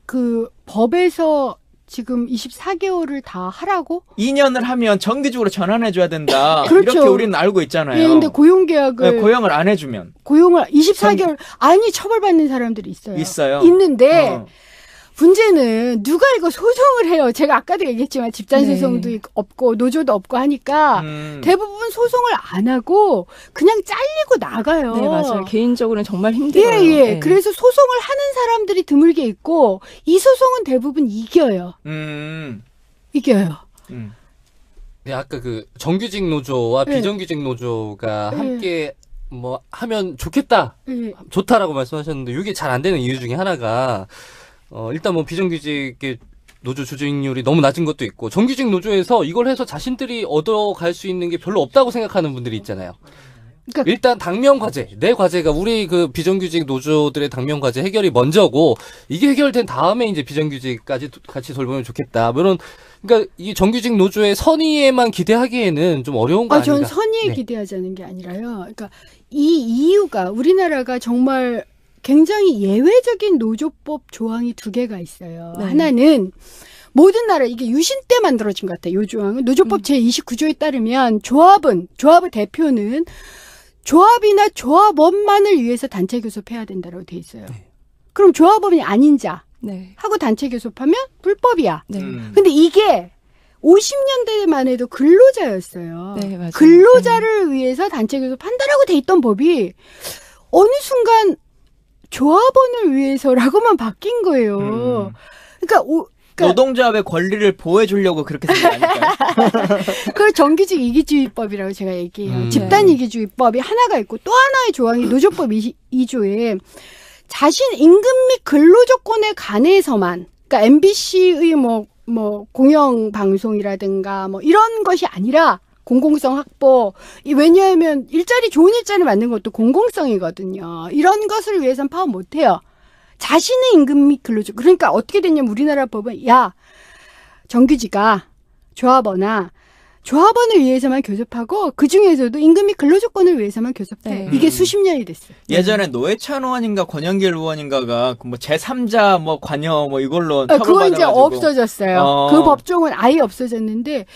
그 법에서 지금 24개월을 다 하라고? 2년을 하면 정기적으로 전환해줘야 된다. 그렇죠. 이렇게 우리는 알고 있잖아요. 예, 근데 고용계약을 네, 고용을 안 해주면. 고용을 24개월 아니 처벌받는 사람들이 있어요. 있어요. 있는데 어. 문제는 누가 이거 소송을 해요. 제가 아까도 얘기했지만 집단 네. 소송도 없고 노조도 없고 하니까 대부분 소송을 안 하고 그냥 잘리고 나가요. 네, 맞아요. 개인적으로는 정말 힘들어요. 예, 예. 네. 그래서 소송을 하는 사람들이 드물게 있고 이 소송은 대부분 이겨요. 이겨요. 네, 아까 그 정규직 노조와 네. 비정규직 노조가 네. 함께 뭐 하면 좋겠다, 예. 좋다라고 말씀하셨는데 이게 잘 안 되는 이유 중에 하나가 일단 뭐 비정규직의 노조 조직률이 너무 낮은 것도 있고 정규직 노조에서 이걸 해서 자신들이 얻어갈 수 있는 게 별로 없다고 생각하는 분들이 있잖아요. 그러니까 일단 당면 과제, 내 과제가 우리 그 비정규직 노조들의 당면 과제 해결이 먼저고 이게 해결된 다음에 이제 비정규직까지 같이 돌보면 좋겠다. 뭐 이런 그러니까 이 정규직 노조의 선의에만 기대하기에는 좀 어려운 거 아닌가? 전 선의에 네. 기대하자는 게 아니라요. 그러니까 이 이유가 우리나라가 정말 굉장히 예외적인 노조법 조항이 두 개가 있어요. 네. 하나는 모든 나라 이게 유신 때 만들어진 것 같아요. 이 조항은 노조법 제29조에 따르면 조합의 대표는 조합이나 조합원만을 위해서 단체 교섭해야 된다고 돼 있어요. 네. 그럼 조합원이 아닌 자 네. 하고 단체 교섭하면 불법이야. 네. 근데 이게 50년대만 해도 근로자였어요. 네, 맞아요. 근로자를 위해서 단체 교섭한다라고 돼 있던 법이 어느 순간 조합원을 위해서라고만 바뀐 거예요. 그러니까 노동조합의 권리를 보호해주려고 그렇게 생긴 거 아닐까요? 그걸 정규직 이기주의법이라고 제가 얘기해요. 집단 이기주의법이 하나가 있고 또 하나의 조항이 노조법 2조에 자신 임금 및 근로조건에 관해서만, 그러니까 MBC의 뭐 공영방송이라든가 뭐 이런 것이 아니라 공공성 확보, 왜냐하면 좋은 일자리 만드는 것도 공공성이거든요. 이런 것을 위해서는 파업 못해요. 자신의 임금 및 근로조건. 그러니까 어떻게 됐냐면 우리나라 법은 정규직아 조합원을 위해서만 교섭하고 그중에서도 임금 및 근로조건을 위해서만 교섭해. 네. 이게 수십 년이 됐어요. 예전에 노회찬 의원인가 권영길 의원인가가 뭐 제3자 뭐 관여 뭐 이걸로 처벌받아가지고 그거 이제 없어졌어요. 그 법종은 아예 없어졌는데,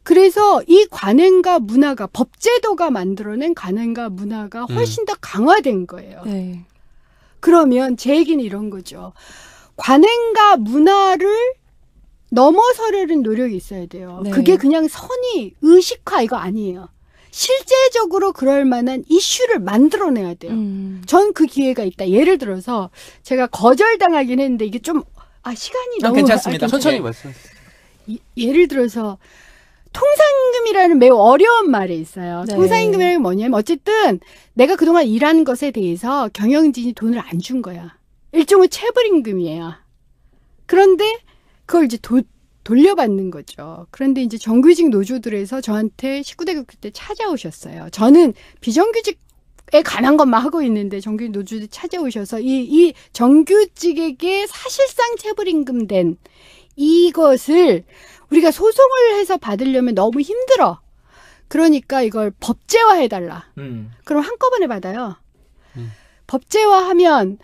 그래서 이 관행과 문화가, 법제도가 만들어낸 관행과 문화가 훨씬 더 강화된 거예요. 네. 그러면 제 얘기는 이런 거죠. 관행과 문화를 넘어서려는 노력이 있어야 돼요. 네. 그게 그냥 선의, 의식화 이거 아니에요. 실제적으로 그럴 만한 이슈를 만들어내야 돼요. 전 그 기회가 있다. 예를 들어서 제가 거절당하긴 했는데 이게 좀 시간이 너무 괜찮습니다. 천천히 말씀하세요. 예를 들어서 통상임금이라는 매우 어려운 말이 있어요. 네. 통상임금이라는 게 뭐냐면 어쨌든 내가 그동안 일한 것에 대해서 경영진이 돈을 안 준 거야. 일종의 체불임금이에요. 그런데 그걸 이제 돌려받는 거죠. 그런데 이제 정규직 노조들에서 저한테 19대 국회 때 찾아오셨어요. 저는 비정규직에 관한 것만 하고 있는데 정규직 노조들이 찾아오셔서 이 정규직에게 사실상 체불임금 된 이것을 우리가 소송을 해서 받으려면 너무 힘들어. 그러니까 이걸 법제화해달라. 그럼 한꺼번에 받아요. 법제화하면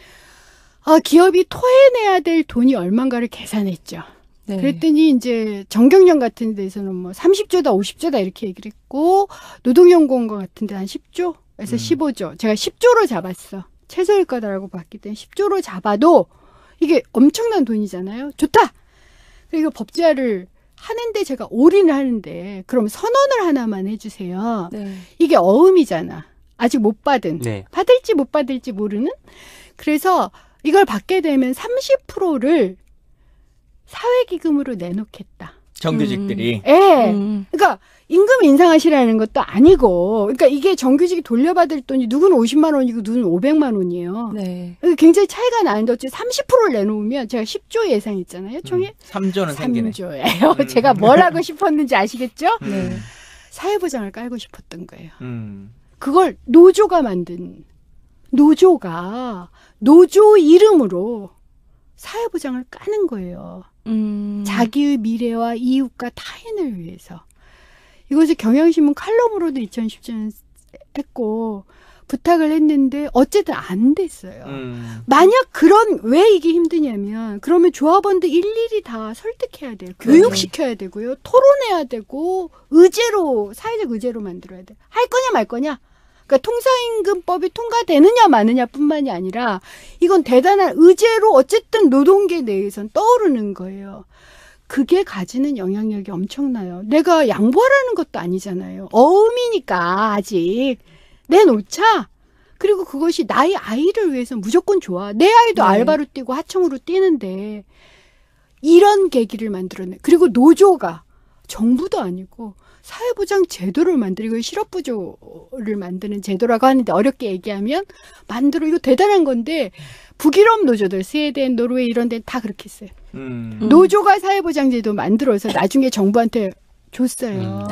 기업이 토해내야 될 돈이 얼만가를 계산했죠. 네. 그랬더니 이제 정경련 같은 데서는 뭐 30조다 50조다 이렇게 얘기를 했고, 노동연구원과 같은 데는 한 10조에서 15조. 제가 10조로 잡았어. 최소일 거다라고 봤기 때문에 10조로 잡아도 이게 엄청난 돈이잖아요. 좋다. 그리고 법제화를 하는데 제가 올인을 하는데 그럼 선언을 하나만 해주세요. 네. 이게 어음이잖아. 아직 못 받은. 네. 받을지 못 받을지 모르는. 그래서 이걸 받게 되면 30%를 사회기금으로 내놓겠다. 정규직들이. 예. 그러니까 임금 인상하시라는 것도 아니고, 그러니까 이게 정규직이 돌려받을 돈이 누구는 50만 원이고 누구는 500만 원이에요. 네. 굉장히 차이가 나는데 어째 30%를 내놓으면 제가 10조 예상했잖아요. 총에 3조는 생기네. 3조예요. 제가 뭘 하고 싶었는지 아시겠죠? 네. 사회보장을 깔고 싶었던 거예요. 음. 그걸 노조가 만든, 노조가 노조 이름으로 사회보장을 까는 거예요. 자기의 미래와 이웃과 타인을 위해서. 이것을 경향신문 칼럼으로도 2017년 했고 부탁을 했는데 어쨌든 안 됐어요. 만약 왜 이게 힘드냐면, 그러면 조합원들 일일이 다 설득해야 돼요. 교육시켜야 되고요. 토론해야 되고, 사회적 의제로 만들어야 돼요. 할 거냐 말 거냐. 그러니까 통상임금법이 통과되느냐 마느냐 뿐만이 아니라 이건 대단한 의제로 어쨌든 노동계 내에선 떠오르는 거예요. 그게 가지는 영향력이 엄청나요. 내가 양보하라는 것도 아니잖아요. 어음이니까 아직 내놓자. 그리고 그것이 나의 아이를 위해서 무조건 좋아. 내 아이도 알바로 뛰고 하청으로 뛰는데 이런 계기를 만들어내. 그리고 노조가 정부도 아니고 사회보장 제도를 만들고 실업부조를 만드는 제도라고 하는데, 어렵게 얘기하면 이거 대단한 건데 북유럽 노조들 스웨덴, 노르웨이 이런 데는 다 그렇게 했어요. 노조가 사회보장 제도 만들어서 나중에 정부한테 줬어요.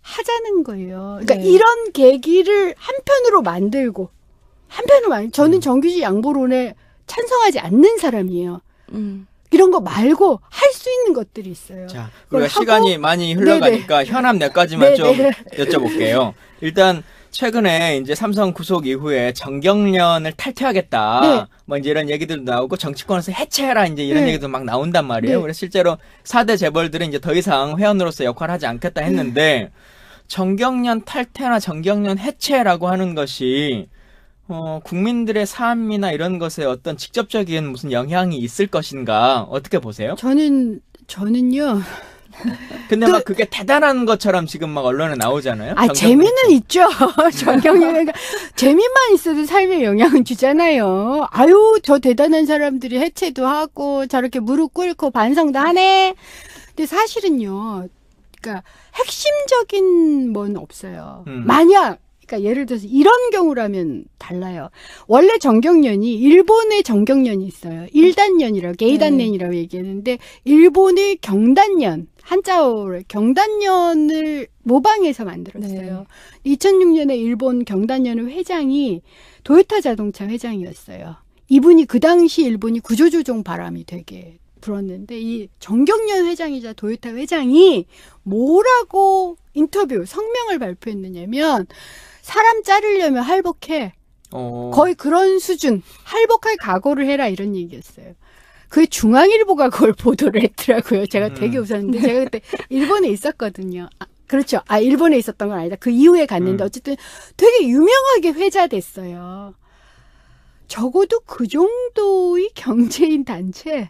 하자는 거예요. 그러니까 네. 이런 계기를 한편으로 만들고, 저는 정규직 양보론에 찬성하지 않는 사람이에요. 이런 거 말고 할 수 있는 것들이 있어요. 자, 우리가 시간이 많이 흘러가니까 현안 몇 가지만 좀 여쭤볼게요. 일단 최근에 이제 삼성 구속 이후에 정경련을 탈퇴하겠다. 네. 뭐 이제 이런 얘기들도 나오고 정치권에서 해체해라 이제 이런 얘기도 막 나온단 말이에요. 네. 그래서 실제로 4대 재벌들은 이제 더 이상 회원으로서 역할을 하지 않겠다 했는데 정경련 탈퇴나 정경련 해체라고 하는 것이 국민들의 삶이나 이런 것에 어떤 직접적인 무슨 영향이 있을 것인가 어떻게 보세요? 저는요 근데 막 그게 대단한 것처럼 지금 막 언론에 나오잖아요. 아, 재미는 있죠. 정경련. 재미만 있어도 삶에 영향을 주잖아요. 아유, 저 대단한 사람들이 해체도 하고 저렇게 무릎 꿇고 반성도 하네. 근데 사실은요. 그러니까 핵심적인 건 없어요. 만약 그러니까 예를 들어서 이런 경우라면 달라요. 원래 정경련이 일본의 정경련이 있어요. 일단련이라고 게이단련이라고 얘기하는데 일본의 경단련 한자어를 경단련을 모방해서 만들었어요. 2006년에 일본 경단련의 회장이 도요타 자동차 회장이었어요. 이분이 그 당시 일본이 구조조정 바람이 되게 불었는데 이 정경련 회장이자 도요타 회장이 뭐라고 인터뷰 성명을 발표했느냐면 사람 자르려면 할복해. 거의 그런 수준. 할복할 각오를 해라 이런 얘기였어요. 그 중앙일보가 그걸 보도를 했더라고요. 제가 되게 웃었는데 제가 그때 일본에 있었거든요. 아, 그렇죠. 아, 일본에 있었던 건 아니다. 그 이후에 갔는데 어쨌든 되게 유명하게 회자됐어요. 적어도 그 정도의 경제인 단체로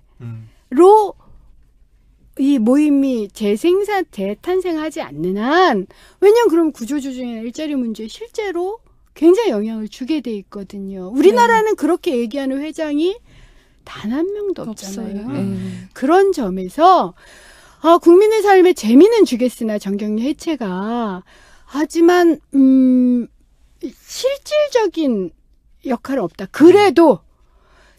이 모임이 재탄생하지 않는 한, 왜냐면 그럼 구조조정이나 일자리 문제에 실제로 굉장히 영향을 주게 돼 있거든요. 우리나라는 그렇게 얘기하는 회장이 단 한 명도 없잖아요. 그런 점에서, 국민의 삶에 재미는 주겠으나 정경련 해체가, 하지만, 실질적인 역할은 없다. 그래도,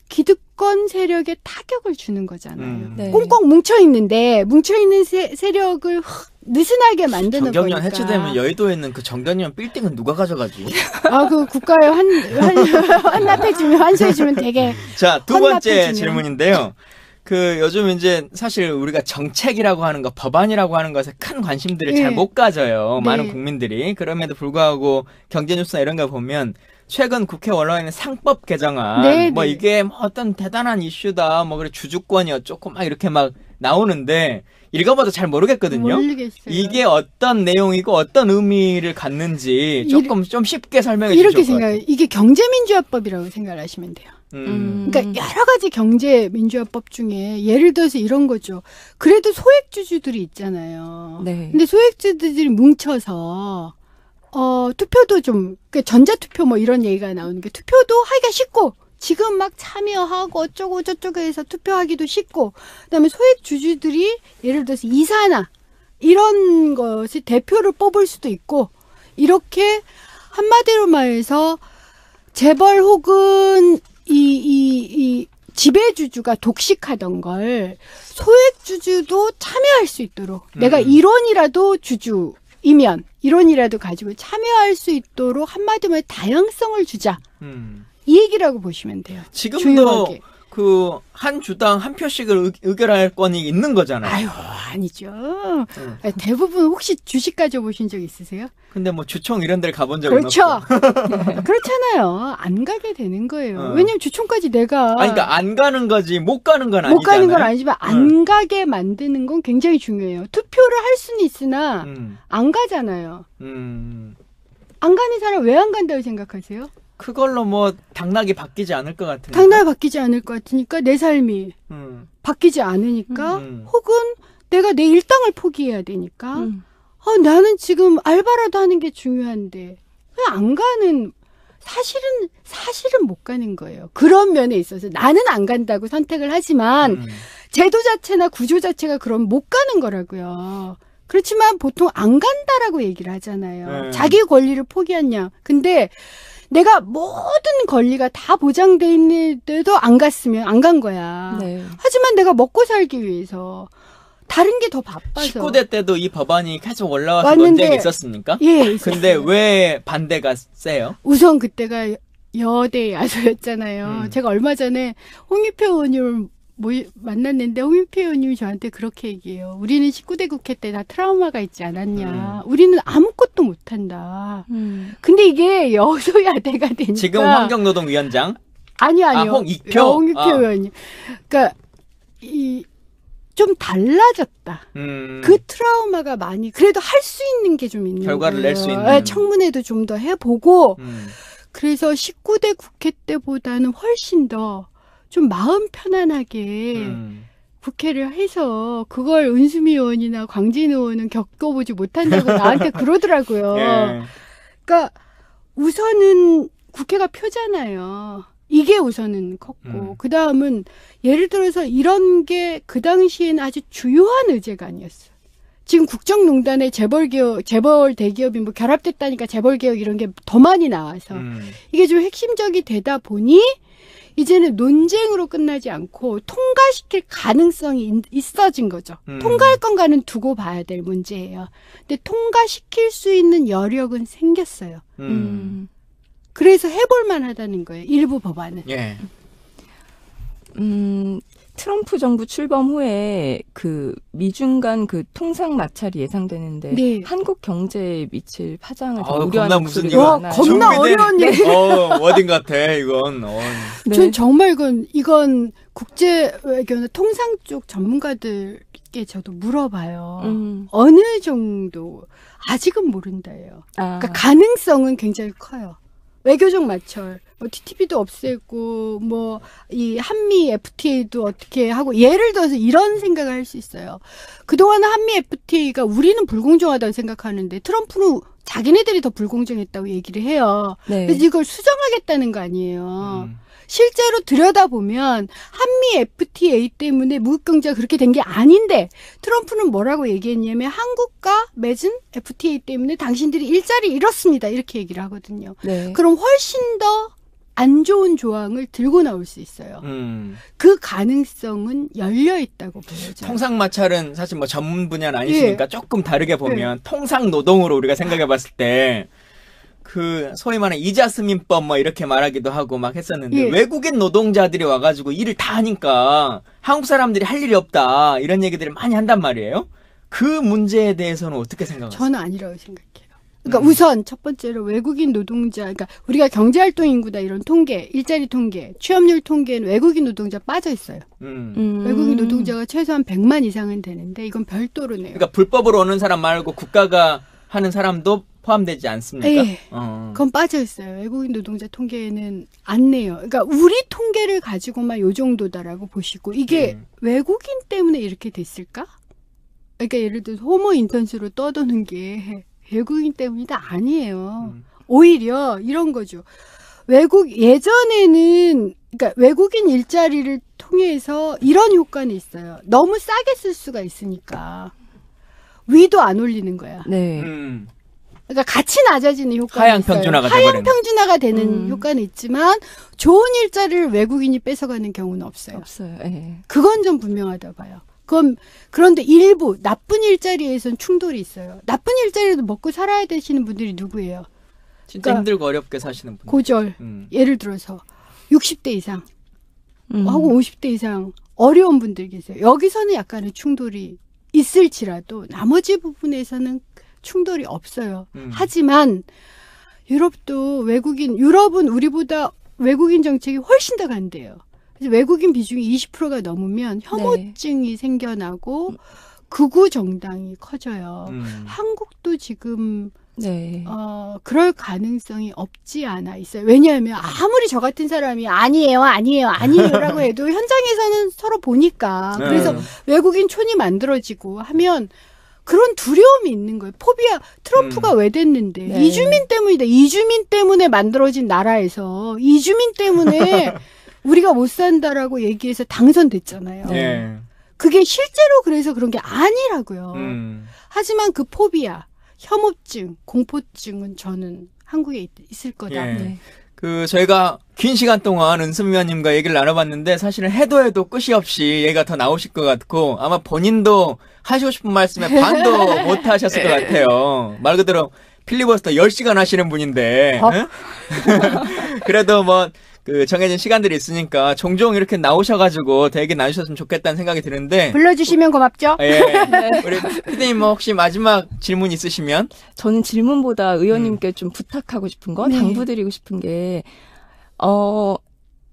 기득권 세력에 타격을 주는 거잖아요. 꽁꽁 뭉쳐있는데 뭉쳐있는 세력을 느슨하게 만드는 거니까. 정경련 해체되면 여의도에 있는 그 정경련 빌딩은 누가 가져가지? 아, 그 국가에 환납해주면 환수해주면 되게. 자, 두 번째 질문인데요. 그 요즘 이제 사실 우리가 정책이라고 하는 것, 법안이라고 하는 것에 큰 관심들을 잘 못 가져요. 많은 국민들이. 그럼에도 불구하고 경제뉴스나 이런 거 보면 최근 국회 원로에는 상법 개정안, 뭐 이게 뭐 어떤 대단한 이슈다, 뭐 그래 주주권이 어쩌고 막 이렇게 막 나오는데 읽어봐도 잘 모르겠거든요. 모르겠어요. 이게 어떤 내용이고 어떤 의미를 갖는지 조금 좀 쉽게 설명해 주실 것 같아요. 이렇게 생각해요. 이게 경제민주화법이라고 생각을 하시면 돼요. 그러니까 여러 가지 경제민주화법 중에 예를 들어서 이런 거죠. 그래도 소액주주들이 있잖아요. 근데 소액주주들이 뭉쳐서 투표도 좀, 전자투표 뭐 이런 얘기가 나오는 게 투표도 하기가 쉽고, 지금 막 참여하고 어쩌고 저쩌고 해서 투표하기도 쉽고, 그 다음에 소액주주들이 예를 들어서 이사나, 이런 것이 대표를 뽑을 수도 있고, 이렇게 한마디로 말해서 재벌 혹은 이 지배주주가 독식하던 걸 소액주주도 참여할 수 있도록, 내가 1원이라도 주주이면, 1원이라도 가지고 참여할 수 있도록 한마디로 다양성을 주자. 이 얘기라고 보시면 돼요. 지금도 주요하게. 그 한 주당 한 표씩을 의결할 건이 있는 거잖아요. 아유, 아니죠. 대부분 혹시 주식 가져보신 적 있으세요? 근데 뭐 주총 이런 데를 가본 적은 그렇죠. 없고. 그렇잖아요. 안 가게 되는 거예요. 왜냐면 주총까지 내가 그러니까 안 가는 거지 못 가는 건 아니잖아요. 못 가는 건 아니지만 안 가게 만드는 건 굉장히 중요해요. 투표를 할 수는 있으나 안 가잖아요. 안 가는 사람 왜 안 간다고 생각하세요? 그걸로 뭐 당락이 바뀌지 않을 것 같은데. 당락이 바뀌지 않을 것 같으니까 내 삶이 바뀌지 않으니까 혹은 내가 내 일당을 포기해야 되니까 나는 지금 알바라도 하는 게 중요한데 왜 안 가는 사실은 못 가는 거예요. 그런 면에 있어서 나는 안 간다고 선택을 하지만 제도 자체나 구조 자체가 그럼 못 가는 거라고요. 그렇지만 보통 안 간다라고 얘기를 하잖아요. 자기 권리를 포기했냐. 근데 내가 모든 권리가 다 보장돼 있는데도 안 갔으면 안 간 거야. 하지만 내가 먹고 살기 위해서 다른 게 더 바빠서. 19대 때도 이 법안이 계속 올라와서 논쟁이 있었습니까? 예. 근데 왜 반대가 세요? 우선 그때가 여대 야소였잖아요. 제가 얼마 전에 홍익표 의원님을 만났는데 홍익표 의원님이 저한테 그렇게 얘기해요. 우리는 19대 국회 때 다 트라우마가 있지 않았냐. 우리는 아무것도 못한다. 근데 이게 여소야대가 되니까. 지금 환경노동위원장? 아니요. 홍익표? 홍익표 의원님. 그러니까 좀 달라졌다. 그 트라우마가 많이 그래도 할 수 있는 게 좀 있는 결과를 거예요. 낼 수 있는. 청문회도 좀 더 해보고 그래서 19대 국회 때보다는 훨씬 더 좀 마음 편안하게 국회를 해서 그걸 은수미 의원이나 광진 의원은 겪어보지 못한다고 나한테 그러더라고요. 예. 그러니까 우선은 국회가 표잖아요. 이게 우선은 컸고 그 다음은 예를 들어서 이런 게 그 당시에는 아주 주요한 의제가 아니었어. 지금 국정농단에 재벌 대기업이 뭐 결합됐다니까 재벌 개혁 이런 게 더 많이 나와서 이게 좀 핵심적이 되다 보니 이제는 논쟁으로 끝나지 않고 통과시킬 가능성이 있어진 거죠. 통과할 건가는 두고 봐야 될 문제예요. 근데 통과시킬 수 있는 여력은 생겼어요. 그래서 해볼 만하다는 거예요. 일부 법안은. 예. 트럼프 정부 출범 후에 그 미중 간 그 통상 마찰이 예상되는데 네. 한국 경제에 미칠 파장을 좀 겁나 우려하는 무슨 목소리가 이거 많아요. 겁나 준비된- 어려운 얘기. 워딩 같아 이건. 네. 전 정말 이건 국제 외교나 통상 쪽 전문가들께 저도 물어봐요. 어느 정도 아직은 모른다예요. 그러니까 가능성은 굉장히 커요. 외교적 마찰, 뭐 TTP도 없애고 뭐 이 한미 FTA도 어떻게 하고 예를 들어서 이런 생각을 할 수 있어요. 그동안 한미 FTA가 우리는 불공정하다고 생각하는데 트럼프는 자기네들이 더 불공정했다고 얘기를 해요. 네. 그래서 이걸 수정하겠다는 거 아니에요. 실제로 들여다보면 한미 FTA 때문에 무역 경제가 그렇게 된 게 아닌데 트럼프는 뭐라고 얘기했냐면 한국과 맺은 FTA 때문에 당신들이 일자리 잃었습니다. 이렇게 얘기를 하거든요. 네. 그럼 훨씬 더 안 좋은 조항을 들고 나올 수 있어요. 그 가능성은 열려 있다고 보여져요. 통상 마찰은 사실 뭐 전문 분야는 아니시니까 조금 다르게 보면 통상 노동으로 우리가 생각해 봤을 때 그 소위 말하는 이자스민법 뭐 이렇게 말하기도 하고 막 했었는데 외국인 노동자들이 와가지고 일을 다 하니까 한국 사람들이 할 일이 없다 이런 얘기들을 많이 한단 말이에요. 그 문제에 대해서는 어떻게 생각하세요? 저는 아니라고 생각해요. 그러니까 우선 첫 번째로 외국인 노동자, 그러니까 우리가 경제활동 인구다 이런 통계, 일자리 통계, 취업률 통계는 외국인 노동자 빠져 있어요. 외국인 노동자가 최소한 100만 이상은 되는데 이건 별도로 내요. 그러니까 불법으로 오는 사람 말고 국가가 하는 사람도 포함되지 않습니까? 예. 그건 빠져 있어요. 외국인 노동자 통계에는 안 내요. 그러니까 우리 통계를 가지고만 요 정도다라고 보시고 이게 외국인 때문에 이렇게 됐을까? 그러니까 예를 들어서 호모 인턴스로 떠도는 게 외국인 때문이다 아니에요. 오히려 이런 거죠. 예전에는 그러니까 외국인 일자리를 통해서 이런 효과는 있어요. 너무 싸게 쓸 수가 있으니까 위도 안 올리는 거야. 네. 그러니까 같이 낮아지는 효과가 하향 있어요. 평준화가 하향 돼버리는. 평준화가 되는 효과는 있지만 좋은 일자리를 외국인이 뺏어가는 경우는 없어요. 없어요. 예. 그건 좀 분명하다 봐요. 그런데 일부 나쁜 일자리에선 충돌이 있어요. 나쁜 일자리도 먹고 살아야 되시는 분들이 누구예요? 진짜 그러니까 힘들고 어렵게 사시는 분들. 고졸. 예를 들어서 60대 이상 하고 50대 이상 어려운 분들 계세요. 여기서는 약간의 충돌이 있을지라도 나머지 부분에서는 충돌이 없어요. 하지만 유럽은 우리보다 외국인 정책이 훨씬 더 간대요. 그래서 외국인 비중이 20%가 넘으면 혐오증이 생겨나고 극우 정당이 커져요. 한국도 지금 그럴 가능성이 없지 않아 있어요. 왜냐하면 아무리 저 같은 사람이 아니에요라고 해도 현장에서는 서로 보니까 그래서 외국인 촌이 만들어지고 하면 그런 두려움이 있는 거예요. 포비아 트럼프가 왜 됐는데 이주민 때문이다. 이주민 때문에 만들어진 나라에서 이주민 때문에 우리가 못 산다라고 얘기해서 당선됐잖아요. 네. 그게 실제로 그래서 그런 게 아니라고요. 하지만 그 포비아, 혐오증, 공포증은 저는 한국에 있을 거다. 예. 저희가 긴 시간 동안 은수미 의원님과 얘기를 나눠봤는데 사실은 해도 끝이 없이 얘기가 더 나오실 것 같고 아마 본인도 하시고 싶은 말씀에 반도 못 하셨을 것 같아요. 말 그대로 필리버스터 10시간 하시는 분인데. 응? 그래도 정해진 시간들이 있으니까 종종 이렇게 나오셔가지고 대기 나누셨으면 좋겠다는 생각이 드는데. 불러주시면 고맙죠? 예. 우리 피디님 혹시 마지막 질문 있으시면? 저는 질문보다 의원님께 좀 부탁하고 싶은 거, 당부드리고 싶은 게,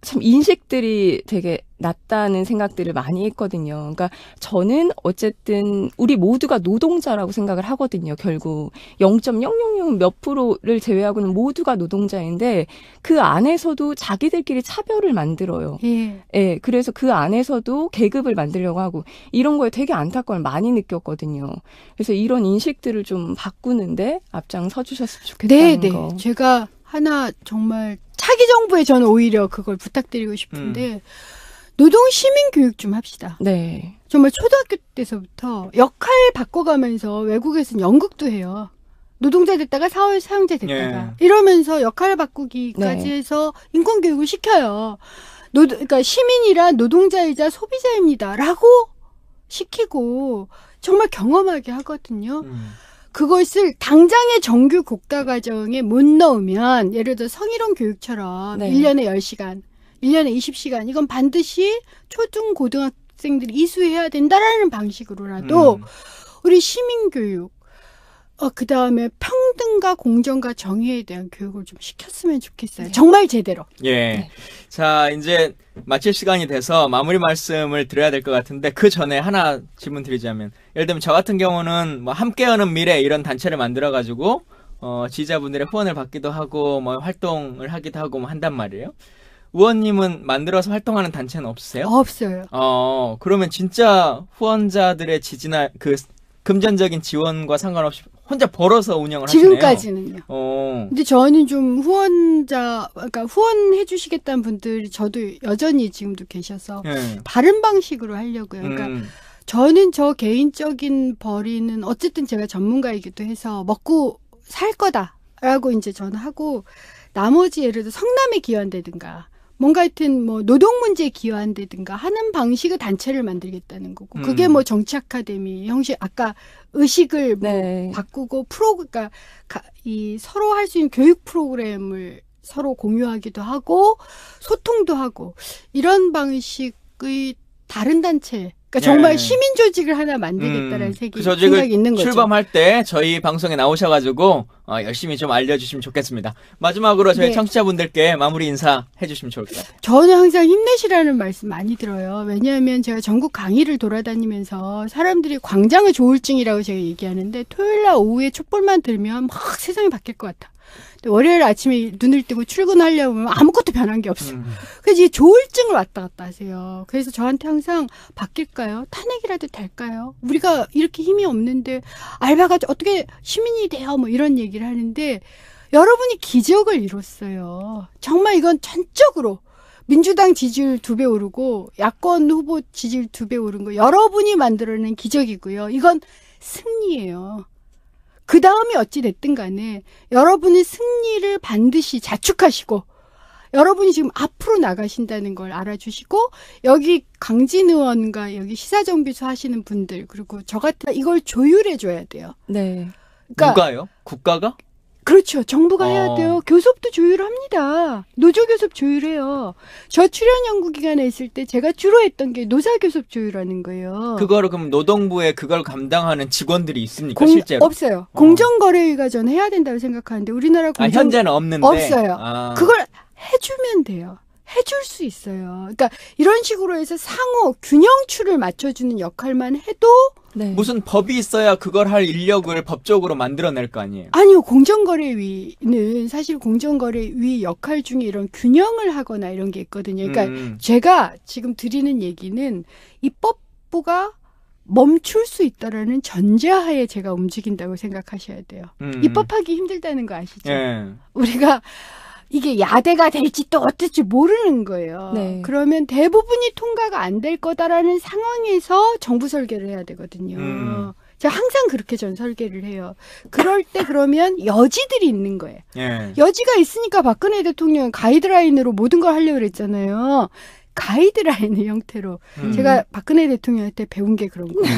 참 인식들이 되게 낮다는 생각들을 많이 했거든요. 그러니까 저는 어쨌든 우리 모두가 노동자라고 생각을 하거든요. 결국 0.000 몇 프로를 제외하고는 모두가 노동자인데 그 안에서도 자기들끼리 차별을 만들어요. 예. 예, 그래서 그 안에서도 계급을 만들려고 하고 이런 거에 되게 안타까움을 많이 느꼈거든요. 그래서 이런 인식들을 좀 바꾸는데 앞장서 주셨으면 좋겠다는 네. 거. 제가 하나 정말 차기 정부에 저는 오히려 그걸 부탁드리고 싶은데 노동 시민 교육 좀 합시다. 네. 정말 초등학교 때서부터 역할 바꿔가면서 외국에서는 연극도 해요. 노동자 됐다가 사용자 됐다가 이러면서 역할 바꾸기까지 네. 해서 인권 교육을 시켜요. 그러니까 시민이란 노동자이자 소비자입니다라고 시키고 정말 경험하게 하거든요. 그것을 당장의 정규 국가 과정에 못 넣으면 예를 들어 성희롱 교육처럼 네. 1년에 10시간, 1년에 20시간 이건 반드시 초중 고등학생들이 이수해야 된다라는 방식으로라도 우리 시민교육 그다음에 평등과 공정과 정의에 대한 교육을 좀 시켰으면 좋겠어요. 네. 정말 제대로. 예. 네. 자, 이제 마칠 시간이 돼서 마무리 말씀을 드려야 될 것 같은데 그 전에 하나 질문 드리자면 예를 들면 저 같은 경우는 뭐 함께하는 미래 이런 단체를 만들어 가지고 지지자분들의 후원을 받기도 하고 뭐 활동을 하기도 하고 뭐 한단 말이에요. 의원님은 만들어서 활동하는 단체는 없으세요? 없어요. 그러면 진짜 후원자들의 지지나 그 금전적인 지원과 상관없이 혼자 벌어서 운영을 하시네요. 지금까지는요. 근데 저는 좀 그러니까 후원해 주시겠다는 분들이 저도 여전히 지금도 계셔서 예. 다른 방식으로 하려고요. 그러니까 저는 저 개인적인 벌이는 어쨌든 제가 전문가이기도 해서 먹고 살 거다라고 이제 저는 하고 나머지 예를 들어 성남에 기여한다든가 뭔가 하여튼 뭐 노동 문제에 기여한다든가 하는 방식의 단체를 만들겠다는 거고 그게 뭐 정치 아카데미 형식 아까 의식을 뭐 네. 바꾸고 그러니까 이 서로 할 수 있는 교육 프로그램을 서로 공유하기도 하고 소통도 하고 이런 방식의 다른 단체 그러니까 정말 시민 조직을 하나 만들겠다는 그 생각이 있는 거죠. 출범할 때 저희 방송에 나오셔가지고 열심히 좀 알려주시면 좋겠습니다. 마지막으로 저희 네. 청취자분들께 마무리 인사 해주시면 좋을 것 같아요. 저는 항상 힘내시라는 말씀 많이 들어요. 왜냐하면 제가 전국 강의를 돌아다니면서 사람들이 광장의 조울증이라고 제가 얘기하는데 토요일날 오후에 촛불만 들면 막 세상이 바뀔 것 같아. 근데 월요일 아침에 눈을 뜨고 출근하려고 하면 아무것도 변한 게 없어요. 그래서 이 조울증을 왔다 갔다 하세요. 그래서 저한테 항상 바뀔까요? 탄핵이라도 될까요? 우리가 이렇게 힘이 없는데 알바가 어떻게 시민이 돼요? 뭐 이런 얘기를 하는데 여러분이 기적을 이뤘어요. 정말 이건 전적으로 민주당 지지율 2배 오르고 야권 후보 지지율 2배 오른 거 여러분이 만들어낸 기적이고요. 이건 승리예요. 그 다음이 어찌 됐든 간에 여러분의 승리를 반드시 자축하시고 여러분이 지금 앞으로 나가신다는 걸 알아주시고 여기 강진 의원과 여기 시사정비소 하시는 분들 그리고 저 같은 이걸 조율해줘야 돼요. 네. 그러니까 누가요? 국가가? 그렇죠. 정부가 해야 돼요. 교섭도 조율합니다. 노조교섭 조율해요. 저 출연 연구 기간에 있을 때 제가 주로 했던 게 노사교섭 조율하는 거예요. 그거를 그럼 노동부에 그걸 감당하는 직원들이 있습니까? 실제로? 없어요. 공정거래위가 저는 해야 된다고 생각하는데 우리나라 현재는 없는데? 없어요. 그걸 해주면 돼요. 해줄 수 있어요. 그러니까 이런 식으로 해서 상호 균형추를 맞춰주는 역할만 해도 네. 무슨 법이 있어야 그걸 할 인력을 법적으로 만들어낼 거 아니에요? 아니요. 공정거래위는 사실 공정거래위 역할 중에 이런 균형을 하거나 이런 게 있거든요. 그러니까 제가 지금 드리는 얘기는 입법부가 멈출 수 있다라는 전제하에 제가 움직인다고 생각하셔야 돼요. 입법하기 힘들다는 거 아시죠? 예. 우리가 이게 야대가 될지 또 어떨지 모르는 거예요. 네. 그러면 대부분이 통과가 안 될 거다라는 상황에서 정부 설계를 해야 되거든요. 제가 항상 그렇게 전 설계를 해요. 그럴 때 그러면 여지들이 있는 거예요. 예. 여지가 있으니까 박근혜 대통령은 가이드라인으로 모든 걸 하려고 그랬잖아요. 가이드라인의 형태로 제가 박근혜 대통령한테 배운 게 그런 거예요.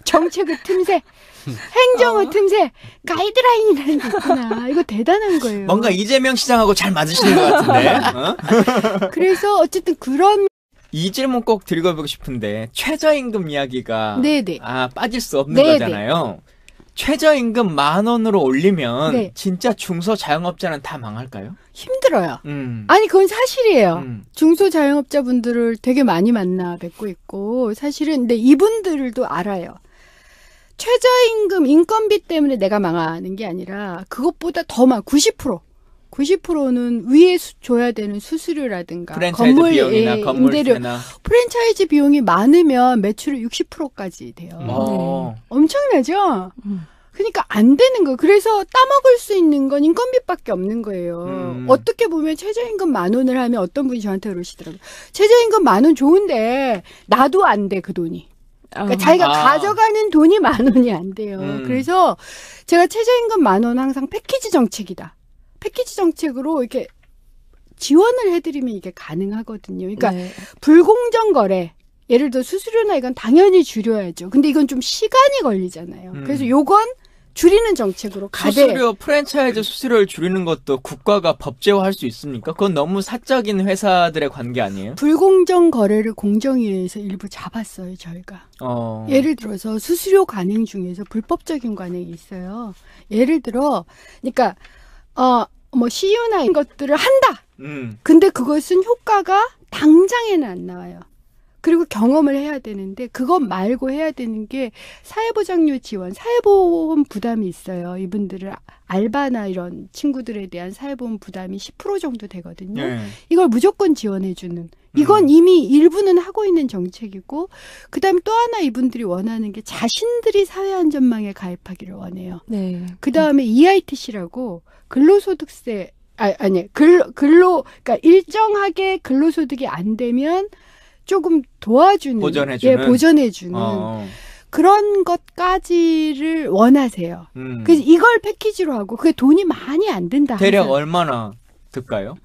정책의 틈새, 행정의 틈새, 가이드라인이라는 게 있구나. 이거 대단한 거예요. 뭔가 이재명 시장하고 잘 맞으시는 것 같은데. 그래서 어쨌든 그런 이 질문 꼭 드리고 싶은데 최저임금 이야기가 네네. 빠질 수 없는 네네. 거잖아요. 최저임금 10,000원으로 올리면 네. 진짜 중소자영업자는 다 망할까요? 힘들어요. 음. 아니 그건 사실이에요. 음. 중소자영업자분들을 되게 많이 만나 뵙고 있고 사실은 근데 이분들도 알아요. 최저임금 인건비 때문에 내가 망하는 게 아니라 그것보다 더 많아. 90%는 위에 줘야 되는 수수료라든가 프랜차이즈 건물 비용이나 임대료 건물세나. 프랜차이즈 비용이 많으면 매출의 60%까지 돼요. 엄청나죠? 그러니까 안 되는 거예요. 그래서 따먹을 수 있는 건 인건비밖에 없는 거예요. 어떻게 보면 최저임금 10,000원을 하면 어떤 분이 저한테 그러시더라고요. 최저임금 10,000원 좋은데 나도 안 돼 그 돈이. 그러니까 자기가 가져가는 돈이 10,000원이 안 돼요. 그래서 제가 최저임금 10,000원 항상 패키지 정책이다. 패키지 정책으로 이렇게 지원을 해드리면 이게 가능하거든요. 그러니까 네. 불공정 거래. 예를 들어 수수료나 이건 당연히 줄여야죠. 근데 이건 좀 시간이 걸리잖아요. 그래서 요건 줄이는 정책으로 수수료, 프랜차이즈 수수료를 줄이는 것도 국가가 법제화할 수 있습니까? 그건 너무 사적인 회사들의 관계 아니에요? 불공정 거래를 공정위에서 일부 잡았어요, 저희가. 예를 들어서 수수료 관행 중에서 불법적인 관행이 있어요. 예를 들어, 그러니까 뭐 CU나 이런 것들을 한다. 근데 그것은 효과가 당장에는 안 나와요. 그리고 경험을 해야 되는데 그것 말고 해야 되는 게 사회보장료 지원, 사회보험 부담이 있어요. 이분들을 알바나 이런 친구들에 대한 사회보험 부담이 10% 정도 되거든요. 이걸 무조건 지원해주는. 이건 이미 일부는 하고 있는 정책이고 그다음에 또 하나 이분들이 원하는 게 자신들이 사회안전망에 가입하기를 원해요. 네. 그다음에 EITC라고 근로소득세 그러니까 일정하게 근로소득이 안 되면 조금 도와주는, 보전해주는 그런 것까지를 원하세요. 그래서 이걸 패키지로 하고 그게 돈이 많이 안 든다. 대략 항상. 얼마나 들까요?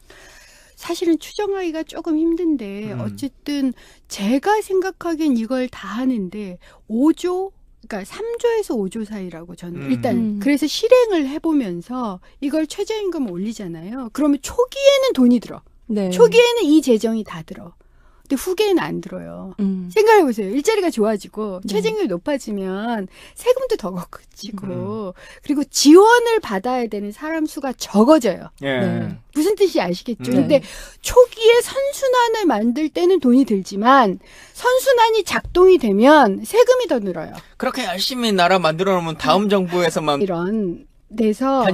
사실은 추정하기가 조금 힘든데 어쨌든 제가 생각하기엔 이걸 다 하는데 5조 그러니까 3조에서 5조 사이라고 저는 일단 그래서 실행을 해보면서 이걸 최저임금 올리잖아요. 그러면 초기에는 돈이 들어. 네. 초기에는 이 재정이 다 들어. 근데 후기에는 안 들어요. 생각해보세요. 일자리가 좋아지고 최저임금이 높아지면 세금도 더 걷어지고 그리고 지원을 받아야 되는 사람 수가 적어져요. 네. 무슨 뜻인지 아시겠죠? 근데 초기에 선순환을 만들 때는 돈이 들지만 선순환이 작동이 되면 세금이 더 늘어요. 그렇게 열심히 나라 만들어 놓으면 다음 정부에서만 이런 데서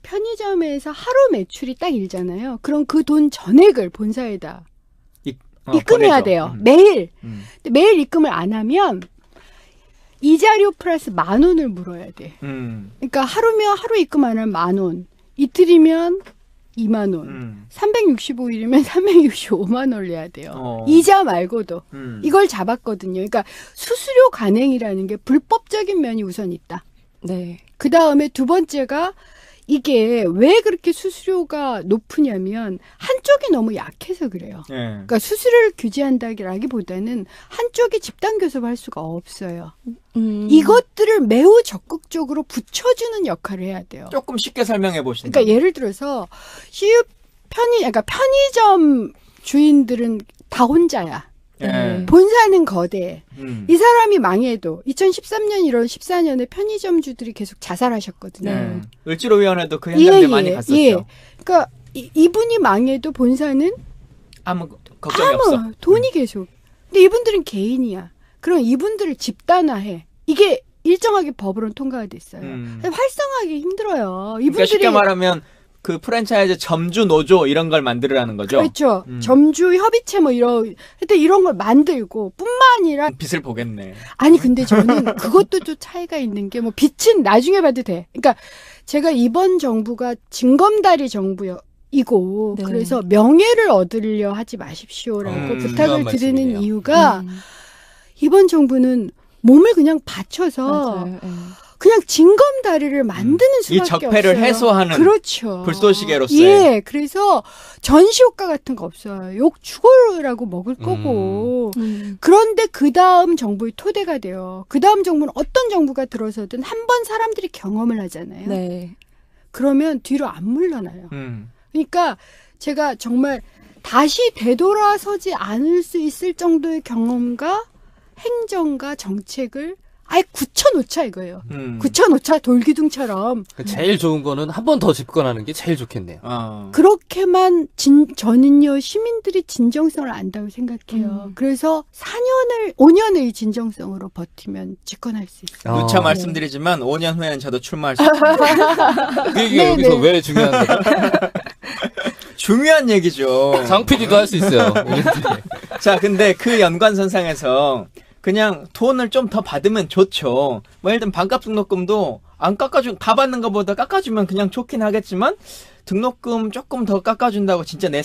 편의점에서 하루 매출이 딱 일잖아요. 그럼 그 돈 전액을 본사에다 입금해야 돼요. 매일. 근데 매일 입금을 안 하면 이자료 플러스 10,000원을 물어야 돼. 그러니까 하루면 하루 입금 안 하면 10,000원. 이틀이면 20,000원. 365일이면 365만 원 내야 돼요. 이자 말고도. 이걸 잡았거든요. 그러니까 수수료 관행이라는 게 불법적인 면이 우선 있다. 네. 그 다음에 두 번째가 이게 왜 그렇게 수수료가 높으냐면 한쪽이 너무 약해서 그래요. 그러니까 수수료를 규제한다기보다는 한쪽이 집단 교섭할 수가 없어요. 이것들을 매우 적극적으로 붙여주는 역할을 해야 돼요. 조금 쉽게 설명해 보시면. 그러니까 예를 들어서 그러니까 편의점 주인들은 다 혼자야. 본사는 거대. 이 사람이 망해도 2013년 1월 14년에 편의점주들이 계속 자살하셨거든요. 을지로위원회도 그 현장에 많이 갔었죠. 그러니까 이분이 망해도 본사는 아무 걱정이 없어. 돈이 계속. 근데 이분들은 개인이야. 그럼 이분들을 집단화해. 이게 일정하게 법으로는 통과가 됐어요. 활성화하기 힘들어요. 이분들이 그러니까 쉽게 말하면 그 프랜차이즈 점주 노조 이런 걸 만들으라는 거죠. 그렇죠. 점주 협의체 뭐 이런 걸 만들고 뿐만 아니라 빚을 보겠네. 아니 근데 저는 그것도 좀 차이가 있는 게 뭐 빚은 나중에 봐도 돼. 그러니까 제가 이번 정부가 징검다리 정부이고 그래서 명예를 얻으려 하지 마십시오라고 부탁을 드리는 말씀이네요. 이유가 이번 정부는 몸을 그냥 바쳐서 맞아요. 그냥 징검다리를 만드는 수밖에 이 적폐를 없어요. 해소하는 그렇죠. 불쏘시개로서의. 예, 그래서 전시 효과 같은 거 없어요. 욕 죽어라고 먹을 거고. 그런데 그 다음 정부의 토대가 돼요. 그 다음 정부는 어떤 정부가 들어서든 한 번 사람들이 경험을 하잖아요. 네. 그러면 뒤로 안 물러나요. 그러니까 제가 정말 다시 되돌아서지 않을 수 있을 정도의 경험과 행정과 정책을 아예 굳혀놓자 이거예요. 굳혀놓자 돌기둥처럼. 제일 좋은 거는 한 번 더 집권하는 게 제일 좋겠네요. 그렇게만 저는요 시민들이 진정성을 안다고 생각해요. 그래서 5년을 이 진정성으로 버티면 집권할 수 있어요. 누차 말씀드리지만 5년 후에는 저도 출마할 수 있습니다. 그 얘기가 여기서 왜 중요한 거죠? 중요한 얘기죠. 장 PD도 할 수 있어요. 자, 근데 그 연관선상에서 그냥 돈을 좀 더 받으면 좋죠. 뭐 예를 들면 반값 등록금도 안 다 받는 것보다 깎아주면 그냥 좋긴 하겠지만 등록금 조금 더 깎아준다고 진짜 내